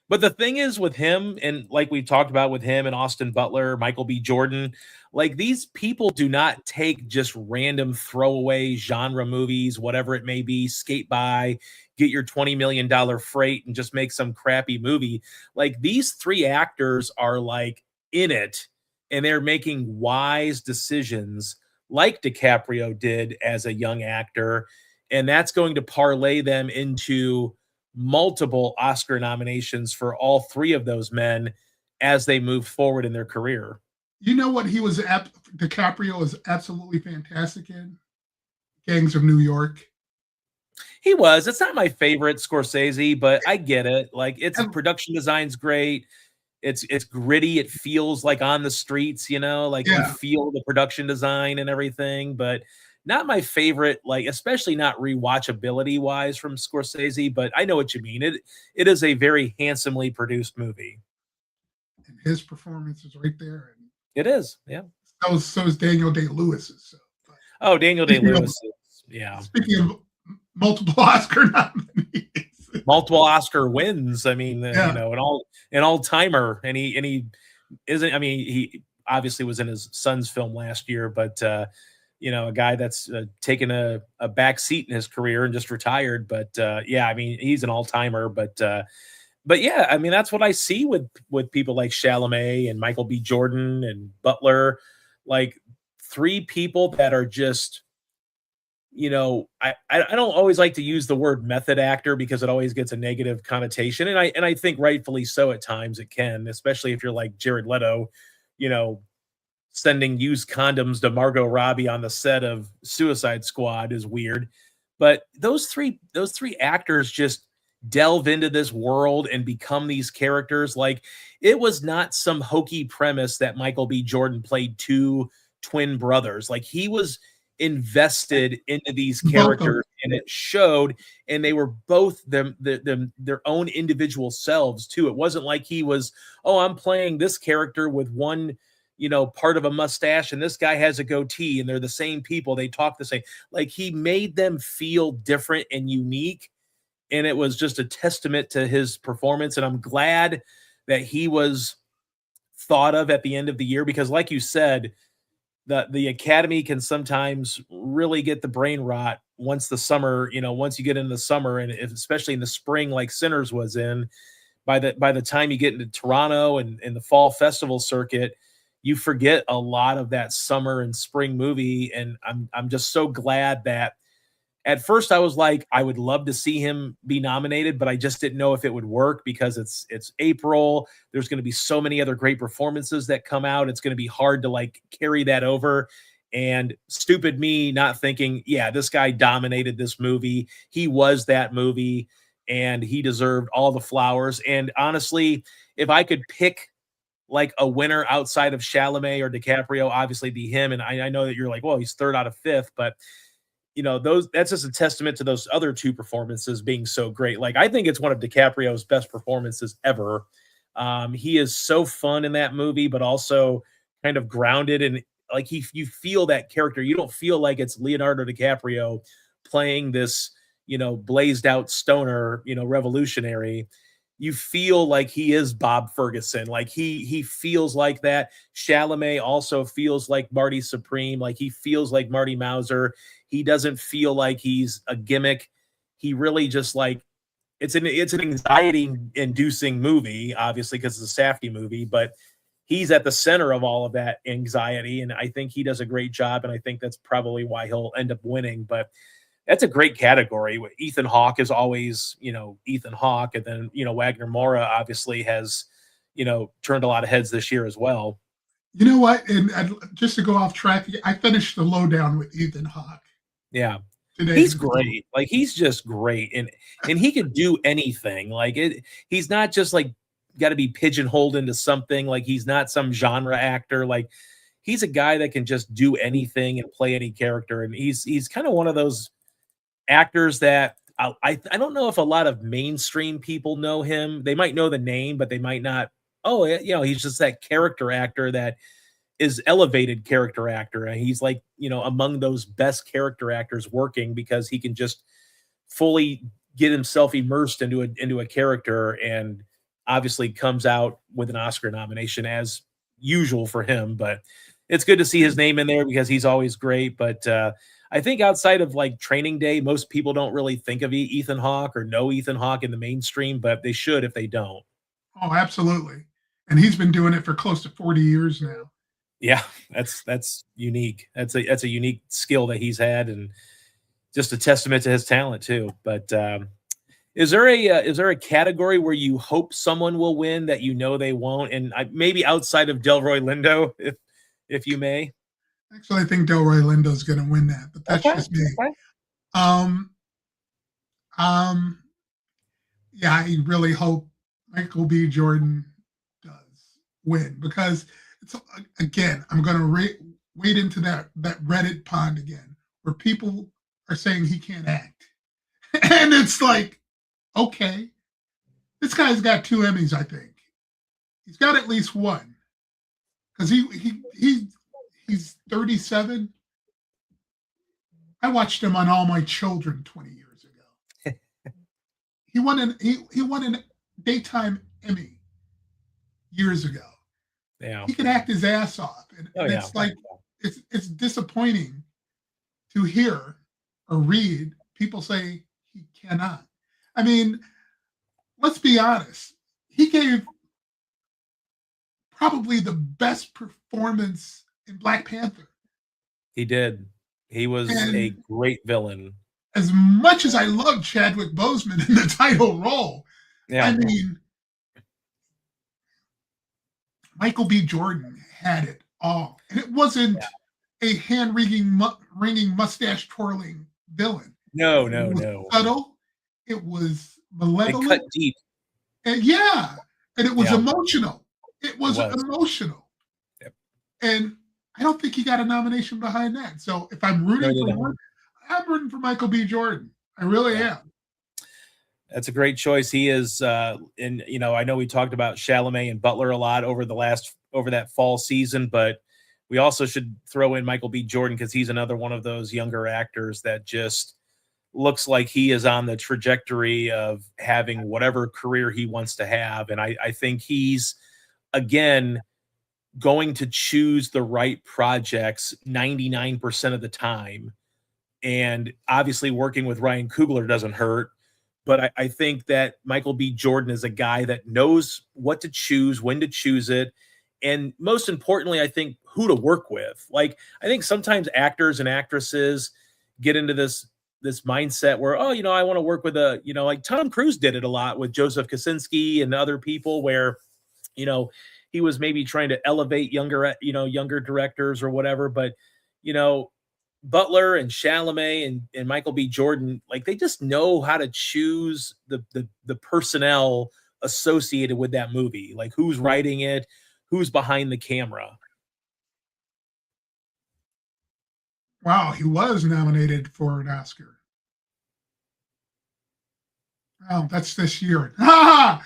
[SPEAKER 1] But the thing is with him, and like we talked about with him and Austin Butler, Michael B. Jordan, like these people do not take just random throwaway genre movies, whatever it may be, skate by, get your $20 million freight and just make some crappy movie. Like these three actors are like in it and they're making wise decisions like DiCaprio did as a young actor. And that's going to parlay them into multiple Oscar nominations for all three of those men as they move forward in their career.
[SPEAKER 2] You know what DiCaprio was absolutely fantastic in? Gangs of New York.
[SPEAKER 1] He was. It's not my favorite Scorsese, but I get it. Like its production design's great. It's gritty. It feels like on the streets, like you feel the production design and everything, but not my favorite, like especially not rewatchability wise from Scorsese, but I know what you mean. It is a very handsomely produced movie.
[SPEAKER 2] And his performance is right there. And
[SPEAKER 1] it is, yeah.
[SPEAKER 2] So is Daniel Day-Lewis's.
[SPEAKER 1] Oh, Daniel Day-Lewis. Yeah.
[SPEAKER 2] Speaking of multiple Oscar nominees.
[SPEAKER 1] Multiple Oscar wins. I mean, an all-timer. And he isn't, I mean, he obviously was in his son's film last year, but a guy that's taken a back seat in his career and just retired. But I mean, he's an all-timer. But yeah, I mean, that's what I see with people like Chalamet and Michael B. Jordan and Butler, like three people that are just, I don't always like to use the word method actor because it always gets a negative connotation. And I think rightfully so at times it can, especially if you're like Jared Leto, sending used condoms to Margot Robbie on the set of Suicide Squad is weird. But those three actors just delve into this world and become these characters. Like it was not some hokey premise that Michael B. Jordan played two twin brothers. Like he was invested into these characters and it showed, and they were both their own individual selves too. It wasn't like he was, I'm playing this character with one part of a mustache and this guy has a goatee and they're the same people, they talk the same. Like he made them feel different and unique, and it was just a testament to his performance. And I'm glad that he was thought of at the end of the year, because like you said, the Academy can sometimes really get the brain rot once the summer, once you get into the summer, and especially in the spring, like Sinners was in, by the time you get into Toronto and the fall festival circuit, you forget a lot of that summer and spring movie. And I'm just so glad that at first I was like, I would love to see him be nominated, but I just didn't know if it would work because it's April. There's going to be so many other great performances that come out. It's going to be hard to like carry that over. And stupid me not thinking, this guy dominated this movie. He was that movie and he deserved all the flowers. And honestly, if I could pick like a winner outside of Chalamet or DiCaprio, obviously be him. And I know that you're like, well, he's third out of fifth, but that's just a testament to those other two performances being so great. Like I think it's one of DiCaprio's best performances ever. He is so fun in that movie, but also kind of grounded, and like you feel that character. You don't feel like it's Leonardo DiCaprio playing this, blazed out stoner, revolutionary. You feel like he is Bob Ferguson. Like he feels like that. Chalamet also feels like Marty Supreme. Like he feels like Marty Mauser. He doesn't feel like he's a gimmick. He really just like, it's an anxiety inducing movie, obviously, because it's a Safdie movie, but he's at the center of all of that anxiety. And I think he does a great job. And I think that's probably why he'll end up winning, but that's a great category. Ethan Hawke is always, Ethan Hawke. And then, Wagner Moura obviously has, turned a lot of heads this year as well.
[SPEAKER 2] You know what? And just to go off track, I finished The Lowdown with Ethan Hawke.
[SPEAKER 1] Yeah.
[SPEAKER 2] today.
[SPEAKER 1] He's great. Like he's just great, and he could do anything. Like it, he's not just like got to be pigeonholed into something. Like he's not some genre actor. Like he's a guy that can just do anything and play any character. And he's kind of one of those actors that I don't know if a lot of mainstream people know him. They might know the name, but they might not. Oh, you know, he's just that character actor that is elevated character actor. And he's like, you know, among those best character actors working because he can just fully get himself immersed into a character and obviously comes out with an Oscar nomination as usual for him. But it's good to see his name in there because he's always great. But I think outside of like Training Day, most people don't really think of Ethan Hawke or know Ethan Hawke in the mainstream, but they should if they don't.
[SPEAKER 2] Oh, absolutely. And he's been doing it for close to 40 years now.
[SPEAKER 1] Yeah, that's unique. That's a unique skill that he's had, and just a testament to his talent too. But is there a category where you hope someone will win that you know they won't, and maybe outside of Delroy Lindo, if you may?
[SPEAKER 2] Actually, I think Delroy Lindo's going to win that, but that's
[SPEAKER 1] Okay.
[SPEAKER 2] just me.
[SPEAKER 1] Okay.
[SPEAKER 2] Um, yeah, I really hope Michael B. Jordan does win because it's again, I'm going to wade into that Reddit pond again where people are saying he can't act, and it's like, okay, this guy's got 2 Emmys, I think. He's got at least one because he's 37. I watched him on All My Children 20 years ago. he won an daytime Emmy years ago.
[SPEAKER 1] Yeah.
[SPEAKER 2] He can act his ass off. And it's like it's disappointing to hear or read people say he cannot. I mean, let's be honest. He gave probably the best performance in Black Panther.
[SPEAKER 1] He did. He was a great villain.
[SPEAKER 2] As much as I love Chadwick Boseman in the title role,
[SPEAKER 1] Yeah.
[SPEAKER 2] I mean, Michael B. Jordan had it all. And it wasn't a hand-wringing, mustache twirling villain.
[SPEAKER 1] No.
[SPEAKER 2] Subtle. It was malevolent.
[SPEAKER 1] It cut deep.
[SPEAKER 2] And and it was emotional. It was emotional.
[SPEAKER 1] Yep.
[SPEAKER 2] And I don't think he got a nomination behind that. So if I'm rooting for one, I'm rooting for Michael B. Jordan. I really am.
[SPEAKER 1] That's a great choice. He is, and you know, I know we talked about Chalamet and Butler a lot over that fall season, but we also should throw in Michael B. Jordan because he's another one of those younger actors that just looks like he is on the trajectory of having whatever career he wants to have. And I think he's, again, going to choose the right projects 99% of the time. And obviously working with Ryan Coogler doesn't hurt. But I think that Michael B. Jordan is a guy that knows what to choose, when to choose it, and most importantly, I think who to work with. Like, I think sometimes actors and actresses get into this mindset where, oh, you know, I want to work with like Tom Cruise did it a lot with Joseph Kosinski and other people where, you know, he was maybe trying to elevate younger directors or whatever. But, you know, Butler and Chalamet and Michael B. Jordan, like they just know how to choose the personnel associated with that movie, like who's writing it, who's behind the camera.
[SPEAKER 2] Wow, he was nominated for an Oscar. Oh, that's this year.
[SPEAKER 1] Yeah.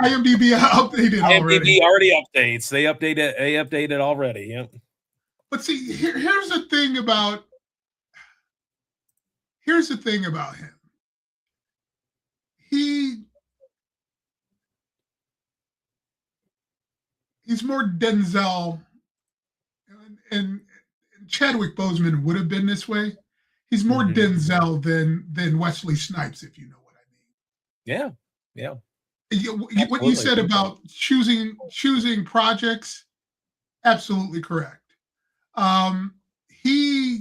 [SPEAKER 2] IMDb updated already.
[SPEAKER 1] IMDb already updates. They updated already. Yep.
[SPEAKER 2] But see, here's the thing about him. He's more Denzel, and Chadwick Boseman would have been this way. He's more Denzel than Wesley Snipes, if you know what I mean.
[SPEAKER 1] Yeah.
[SPEAKER 2] What you said about choosing projects, absolutely correct. He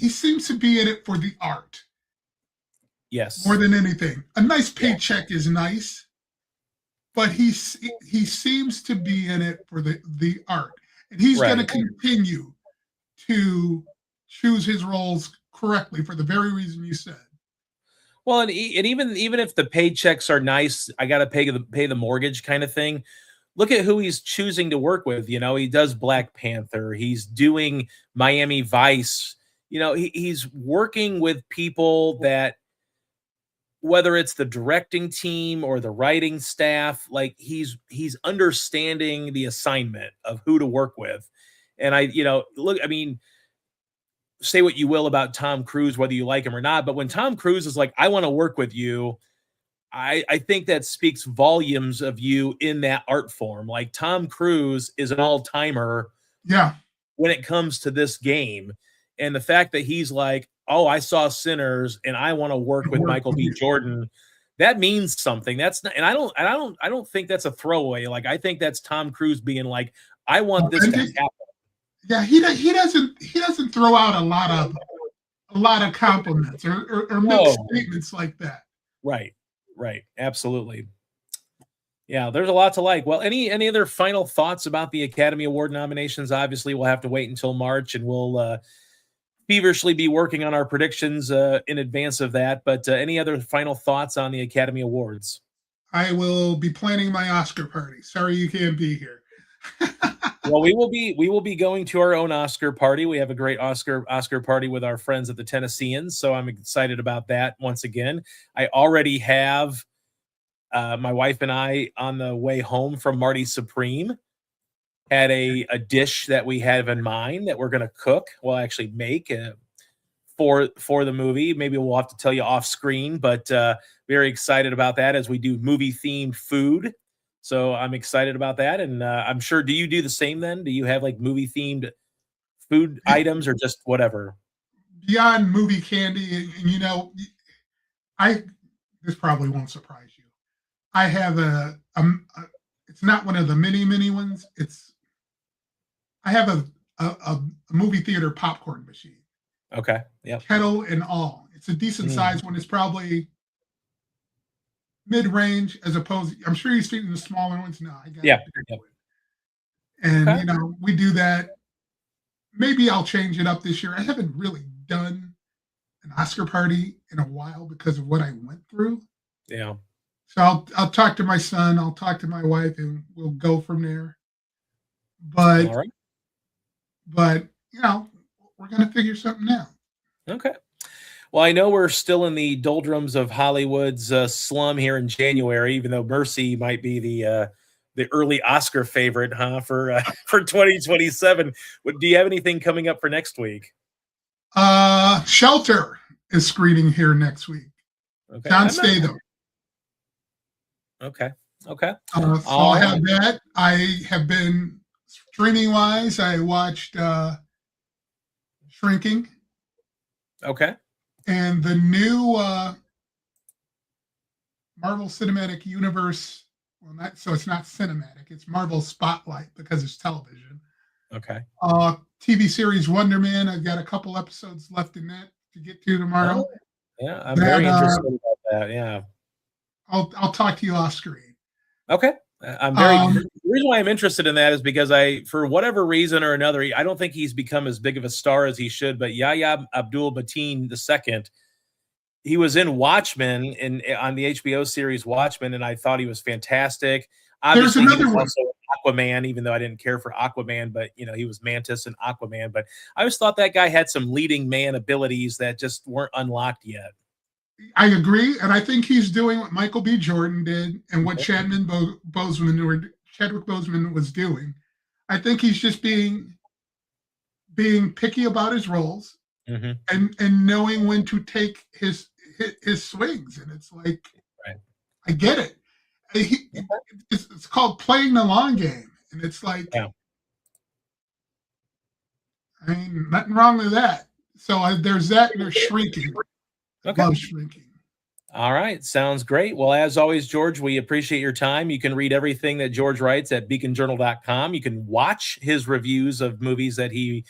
[SPEAKER 2] seems to be in it for the art.
[SPEAKER 1] Yes.
[SPEAKER 2] More than anything. A nice paycheck is nice, but he seems to be in it for the art. and he's going to
[SPEAKER 1] Right.
[SPEAKER 2] continue to choose his roles correctly for the very reason you said.
[SPEAKER 1] Well, and even if the paychecks are nice, I got to pay the mortgage kind of thing. Look at who he's choosing to work with. You know, he does Black Panther. He's doing Miami Vice. You know, he's working with people that, whether it's the directing team or the writing staff, like he's understanding the assignment of who to work with. And look, I mean, say what you will about Tom Cruise, whether you like him or not, but when Tom Cruise is like, I want to work with you, I think that speaks volumes of you in that art form. Like Tom Cruise is an all timer
[SPEAKER 2] Yeah.
[SPEAKER 1] when it comes to this game. And the fact that he's like, oh, I saw Sinners and I want to work with Michael B. Jordan, that means something. That's not, and I don't think that's a throwaway. Like, I think that's Tom Cruise being like, I want this to happen.
[SPEAKER 2] Yeah, he doesn't throw out a lot of compliments or make statements like that.
[SPEAKER 1] Right. Absolutely. Yeah, there's a lot to like. Well, any other final thoughts about the Academy Award nominations? Obviously, we'll have to wait until March, and we'll feverishly be working on our predictions in advance of that. But any other final thoughts on the Academy Awards?
[SPEAKER 2] I will be planning my Oscar party. Sorry you can't be here.
[SPEAKER 1] Well, we will be going to our own Oscar party. We have a great Oscar party with our friends at the Tennesseans, so I'm excited about that. Once again, I already have my wife and I on the way home from Marty Supreme had a dish that we have in mind that we're going to cook. We'll actually make for the movie. Maybe we'll have to tell you off screen, but very excited about that as we do movie themed food. So I'm excited about that. And I'm sure, do you do the same then? Do you have like movie themed food items or just whatever?
[SPEAKER 2] Beyond movie candy, and this probably won't surprise you. I have it's not one of the mini ones. I have a movie theater popcorn machine.
[SPEAKER 1] Okay. Yeah.
[SPEAKER 2] Kettle and all. It's a decent size one. It's probably mid-range as opposed. I'm sure you've seen the smaller ones. No, I got
[SPEAKER 1] Yep.
[SPEAKER 2] And we do that. Maybe I'll change it up this year. I haven't really done an Oscar party in a while because of what I went through.
[SPEAKER 1] Yeah.
[SPEAKER 2] So I'll talk to my son, I'll talk to my wife, and we'll go from there. But
[SPEAKER 1] all right.
[SPEAKER 2] But we're gonna figure something out.
[SPEAKER 1] Okay. Well, I know we're still in the doldrums of Hollywood's slum here in January, even though Mercy might be the early Oscar favorite, for 2027. Do you have anything coming up for next week?
[SPEAKER 2] Shelter is screening here next week.
[SPEAKER 1] Okay.
[SPEAKER 2] John Statham.
[SPEAKER 1] Okay.
[SPEAKER 2] So I'll have that. I have been streaming wise. I watched Shrinking.
[SPEAKER 1] Okay.
[SPEAKER 2] And the new Marvel Cinematic Universe. Well, so it's not cinematic. It's Marvel Spotlight because it's television.
[SPEAKER 1] Okay.
[SPEAKER 2] TV series Wonder Man. I've got a couple episodes left in that to get to tomorrow.
[SPEAKER 1] Oh, yeah, I'm very interested about that. Yeah.
[SPEAKER 2] I'll talk to you off screen.
[SPEAKER 1] Okay. The reason why I'm interested in that is because for whatever reason or another, I don't think he's become as big of a star as he should, but Yahya Abdul-Mateen II, he was in Watchmen on the HBO series Watchmen, and I thought he was fantastic. Obviously,
[SPEAKER 2] there's another
[SPEAKER 1] he
[SPEAKER 2] one.
[SPEAKER 1] was also Aquaman, even though I didn't care for Aquaman, but he was Mantis and Aquaman. But I always thought that guy had some leading man abilities that just weren't unlocked yet.
[SPEAKER 2] I agree, and I think he's doing what Michael B. Jordan did and what Chadwick Boseman was doing. I think he's just being picky about his roles and knowing when to take his swings. And it's like, I get it. It's called playing the long game, and it's like, I mean, nothing wrong with that. So there's that, and there's Shrinking.
[SPEAKER 1] Okay.
[SPEAKER 2] Love Shrinking.
[SPEAKER 1] All right. Sounds great. Well, as always, George, we appreciate your time. You can read everything that George writes at beaconjournal.com. You can watch his reviews of movies that he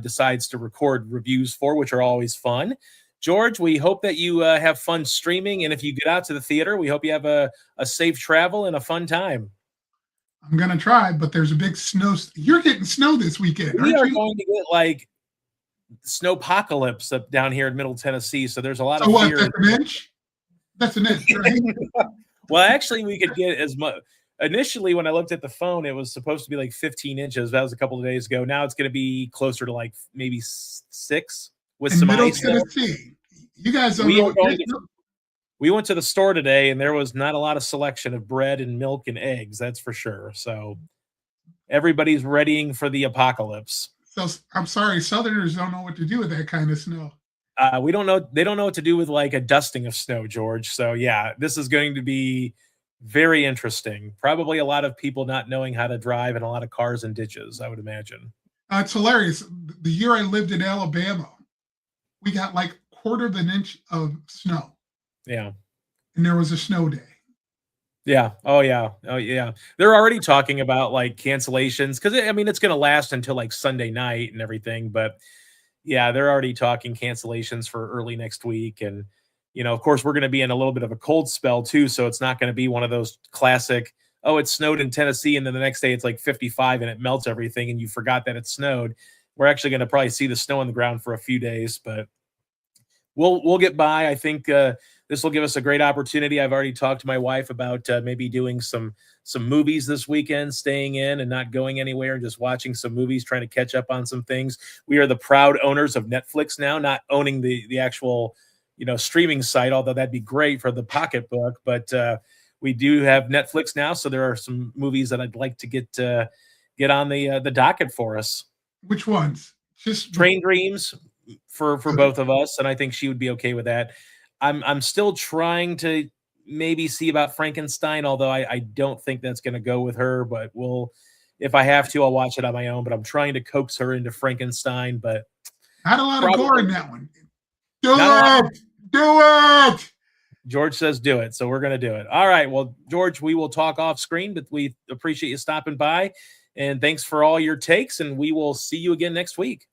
[SPEAKER 1] decides to record reviews for, which are always fun. George, we hope that you have fun streaming. And if you get out to the theater, we hope you have a safe travel and a fun time.
[SPEAKER 2] I'm gonna try, but there's a big snow. You're getting snow this weekend,
[SPEAKER 1] We
[SPEAKER 2] aren't
[SPEAKER 1] are
[SPEAKER 2] you?
[SPEAKER 1] going to get like snowpocalypse up down here in Middle Tennessee, so there's a lot
[SPEAKER 2] So
[SPEAKER 1] of
[SPEAKER 2] what?
[SPEAKER 1] fear.
[SPEAKER 2] That's an inch. That's an inch, right?
[SPEAKER 1] Well, actually, we could get as much. Initially, when I looked at the phone, it was supposed to be like 15 inches. That was a couple of days ago. Now it's going to be closer to like maybe 6 with
[SPEAKER 2] In
[SPEAKER 1] some
[SPEAKER 2] Middle
[SPEAKER 1] ice.
[SPEAKER 2] Tennessee, you guys don't
[SPEAKER 1] We
[SPEAKER 2] know
[SPEAKER 1] are
[SPEAKER 2] what
[SPEAKER 1] going
[SPEAKER 2] you're.
[SPEAKER 1] to. We went to the store today, and there was not a lot of selection of bread and milk and eggs. That's for sure. So everybody's readying for the apocalypse.
[SPEAKER 2] So I'm sorry, Southerners don't know what to do with that kind of snow.
[SPEAKER 1] We don't know. They don't know what to do with like a dusting of snow, George. So yeah, this is going to be very interesting. Probably a lot of people not knowing how to drive and a lot of cars in ditches, I would imagine.
[SPEAKER 2] It's hilarious. The year I lived in Alabama, we got like quarter of an inch of snow,
[SPEAKER 1] Yeah.
[SPEAKER 2] and there was a snow day.
[SPEAKER 1] Yeah. Oh yeah. Oh yeah. They're already talking about like cancellations because I mean it's going to last until like Sunday night and everything. But yeah, they're already talking cancellations for early next week, and of course, we're going to be in a little bit of a cold spell too. So it's not going to be one of those classic. Oh, it snowed in Tennessee, and then the next day it's like 55 and it melts everything, and you forgot that it snowed. We're actually going to probably see the snow on the ground for a few days, but we'll get by. I think this will give us a great opportunity. I've already talked to my wife about maybe doing some movies this weekend, staying in and not going anywhere and just watching some movies, trying to catch up on some things. We are the proud owners of Netflix now, not owning the actual streaming site, although that'd be great for the pocketbook. But we do have Netflix now, so there are some movies that I'd like to get on the docket for us.
[SPEAKER 2] Which ones? Just
[SPEAKER 1] Train Dreams for both of us, and I think she would be okay with that. I'm still trying to maybe see about Frankenstein, although I don't think that's going to go with her. But if I have to, I'll watch it on my own. But I'm trying to coax her into Frankenstein. But
[SPEAKER 2] not a lot of gore in that one. Do
[SPEAKER 1] Not
[SPEAKER 2] it! Do it!
[SPEAKER 1] George says do it, so we're going to do it. All right. Well, George, we will talk off screen, but we appreciate you stopping by, and thanks for all your takes. And we will see you again next week.